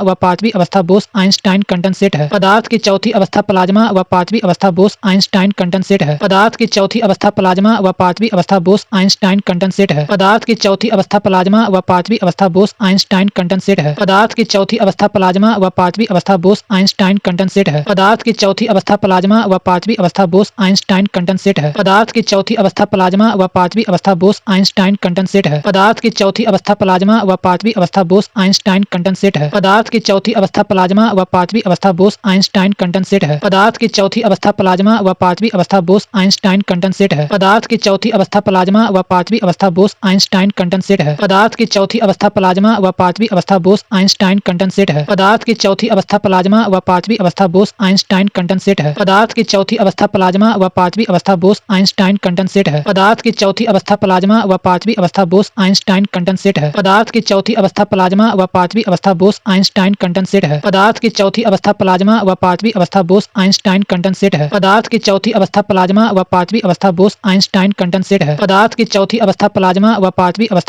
बोस आइंस्टाइन कंडेंसेट है। पदार्थ की चौथी अवस्था प्लाज्मा व पांचवी अवस्था बोस आइंस्टाइन कंडेंसेट है। पदार्थ की चौथी अवस्था प्लाज्मा व पांचवी अवस्था बोस आइंस्टाइन कंडेंसेट है। पदार्थ की चौथी अवस्था प्लाज्मा व पांचवी अवस्था बोस आइंस्टाइन कंडेंसेट है। पदार्थ की चौथी अवस्था प्लाज्मा व पांचवी अवस्था बोस आइंस्टाइन कंडेंसेट है। पदार्थ की चौथी अवस्था प्लाज्मा व पांचवी अवस्था बोस आइंस्टाइन कंडेंसेट है। पदार्थ की चौथी अवस्था प्लाज्मा व पांचवी अवस्था बोस आइंस्टाइन कंडेंसेट है। पदार्थ की चौथी अवस्था प्लाज्मा व पांचवी अवस्था बोस आइंस्टाइन कंडेंसेट है। पदार्थ की चौथी अवस्था प्लाज्मा व पांचवी अवस्था बोस आइंस्टाइन कंडेंसेट है। पदार्थ की चौथी अवस्था प्लाज्मा व पांचवी अवस्था बोस आइंस्टाइन कंडेंसेट है। पदार्थ की चौथी अवस्था प्लाज्मा व पांचवी अवस्था बोस आइंस्टाइन कंडेंसेट है। पदार्थ की चौथी अवस्था प्लाज्मा व पांचवी अवस्था बोस आइंस्टाइन कंडेंसेट है। पदार्थ की चौथी अवस्था प्लाज्मा व पांचवी अवस्था बोस आइंस्टाइन कंडेंसेट है। पदार्थ की चौथी अवस्था प्लाज्मा व पांचवी अवस्था बोस आइंस्टाइन कंडेंसेट है। पदार्थ की चौथी अवस्था प्लाज्मा व पांचवी अवस्था बोस आइंस्टाइन कंडेंसेट है। पदार्थ की चौथी अवस्था प्लाज्मा व पांचवी अवस्था बोस आइंस्टाइन कंडेंसेट है। पदार्थ की चौथी अवस्था प्लाज्मा व पांचवी अवस्था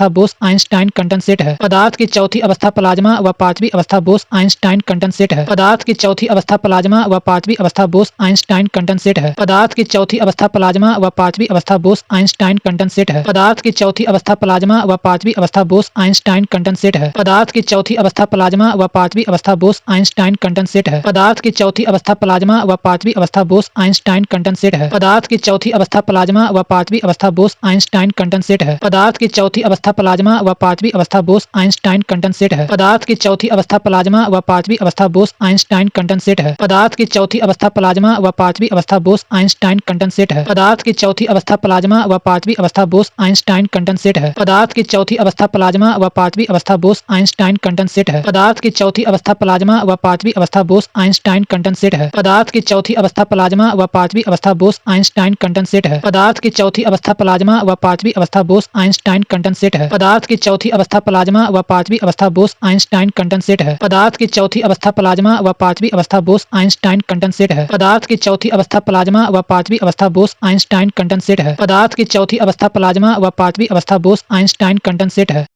बोस आइंस्टाइन कंडेंसेट है। पदार्थ की चौथी अवस्था प्लाज्मा व पांचवी अवस्था बोस आइंस्टाइन कंडेंसेट है। पदार्थ की चौथी अवस्था प्लाज्मा व पांचवी अवस्था बोस आइंस्टाइन कंडेंसेट है। पदार्थ की चौथी अवस्था प्लाज्मा व पांचवी अवस्था बोस आइंस्टाइन कंडेंसेट है। पदार्थ की चौथी अवस्था प्लाज्मा व पांचवी अवस्था बोस आइंस्टाइन कंडेंसेट है। पदार्थ की चौथी अवस्था प्लाज्मा व पांचवी अवस्था बोस आइंस्टाइन कंडेंसेट है। पदार्थ की चौथी अवस्था प्लाज्मा व पांचवी अवस्था बोस आइंस्टाइन कंडेंसेट है। पदार्थ की चौथी अवस्था प्लाज्मा व पांचवी अवस्था बोस आइंस्टाइन कंडेंसेट है। पदार्थ की चौथी अवस्था प्लाज्मा व पांचवी अवस्था बोस आइंस्टाइन कंडेंसेट है। पदार्थ की चौथी अवस्था प्लाज्मा व पांचवी अवस्था बोस आइंस्टाइन कंडेंसेट है। पदार्थ की चौथी अवस्था प्लाज्मा व पांचवी अवस्था बोस आइंस्टाइन कंडेंसेट है। पदार्थ की चौथी अवस्था प्लाज्मा व पांचवी अवस्था बोस आइंस्टाइन कंडेंसेट है। पदार्थ की चौथी अवस्था प्लाज्मा व पांचवी अवस्था बोस आइंस्टाइन कंडेंसेट है। पदार्थ की चौथी अवस्था प्लाज्मा व पांचवी पांचवी अवस्था बोस आइंस्टाइन कंडेंसेट है। पदार्थ की चौथी अवस्था प्लाज्मा व पांचवी अवस्था बोस आइंस्टाइन कंडेंसेट है। पदार्थ की चौथी अवस्था प्लाज्मा व पांचवी अवस्था बोस आइंस्टाइन कंडेंसेट है। पदार्थ की चौथी अवस्था प्लाज्मा व पांचवी अवस्था बोस आइंस्टाइन कंडेंसेट है। पदार्थ की चौथी अवस्था प्लाज्मा व पांचवी अवस्था बोस आइंस्टाइन कंडेंसेट है। पदार्थ की चौथी अवस्था प्लाज्मा व पांचवी अवस्था बोस आइंस्टाइन कंडेंसेट है।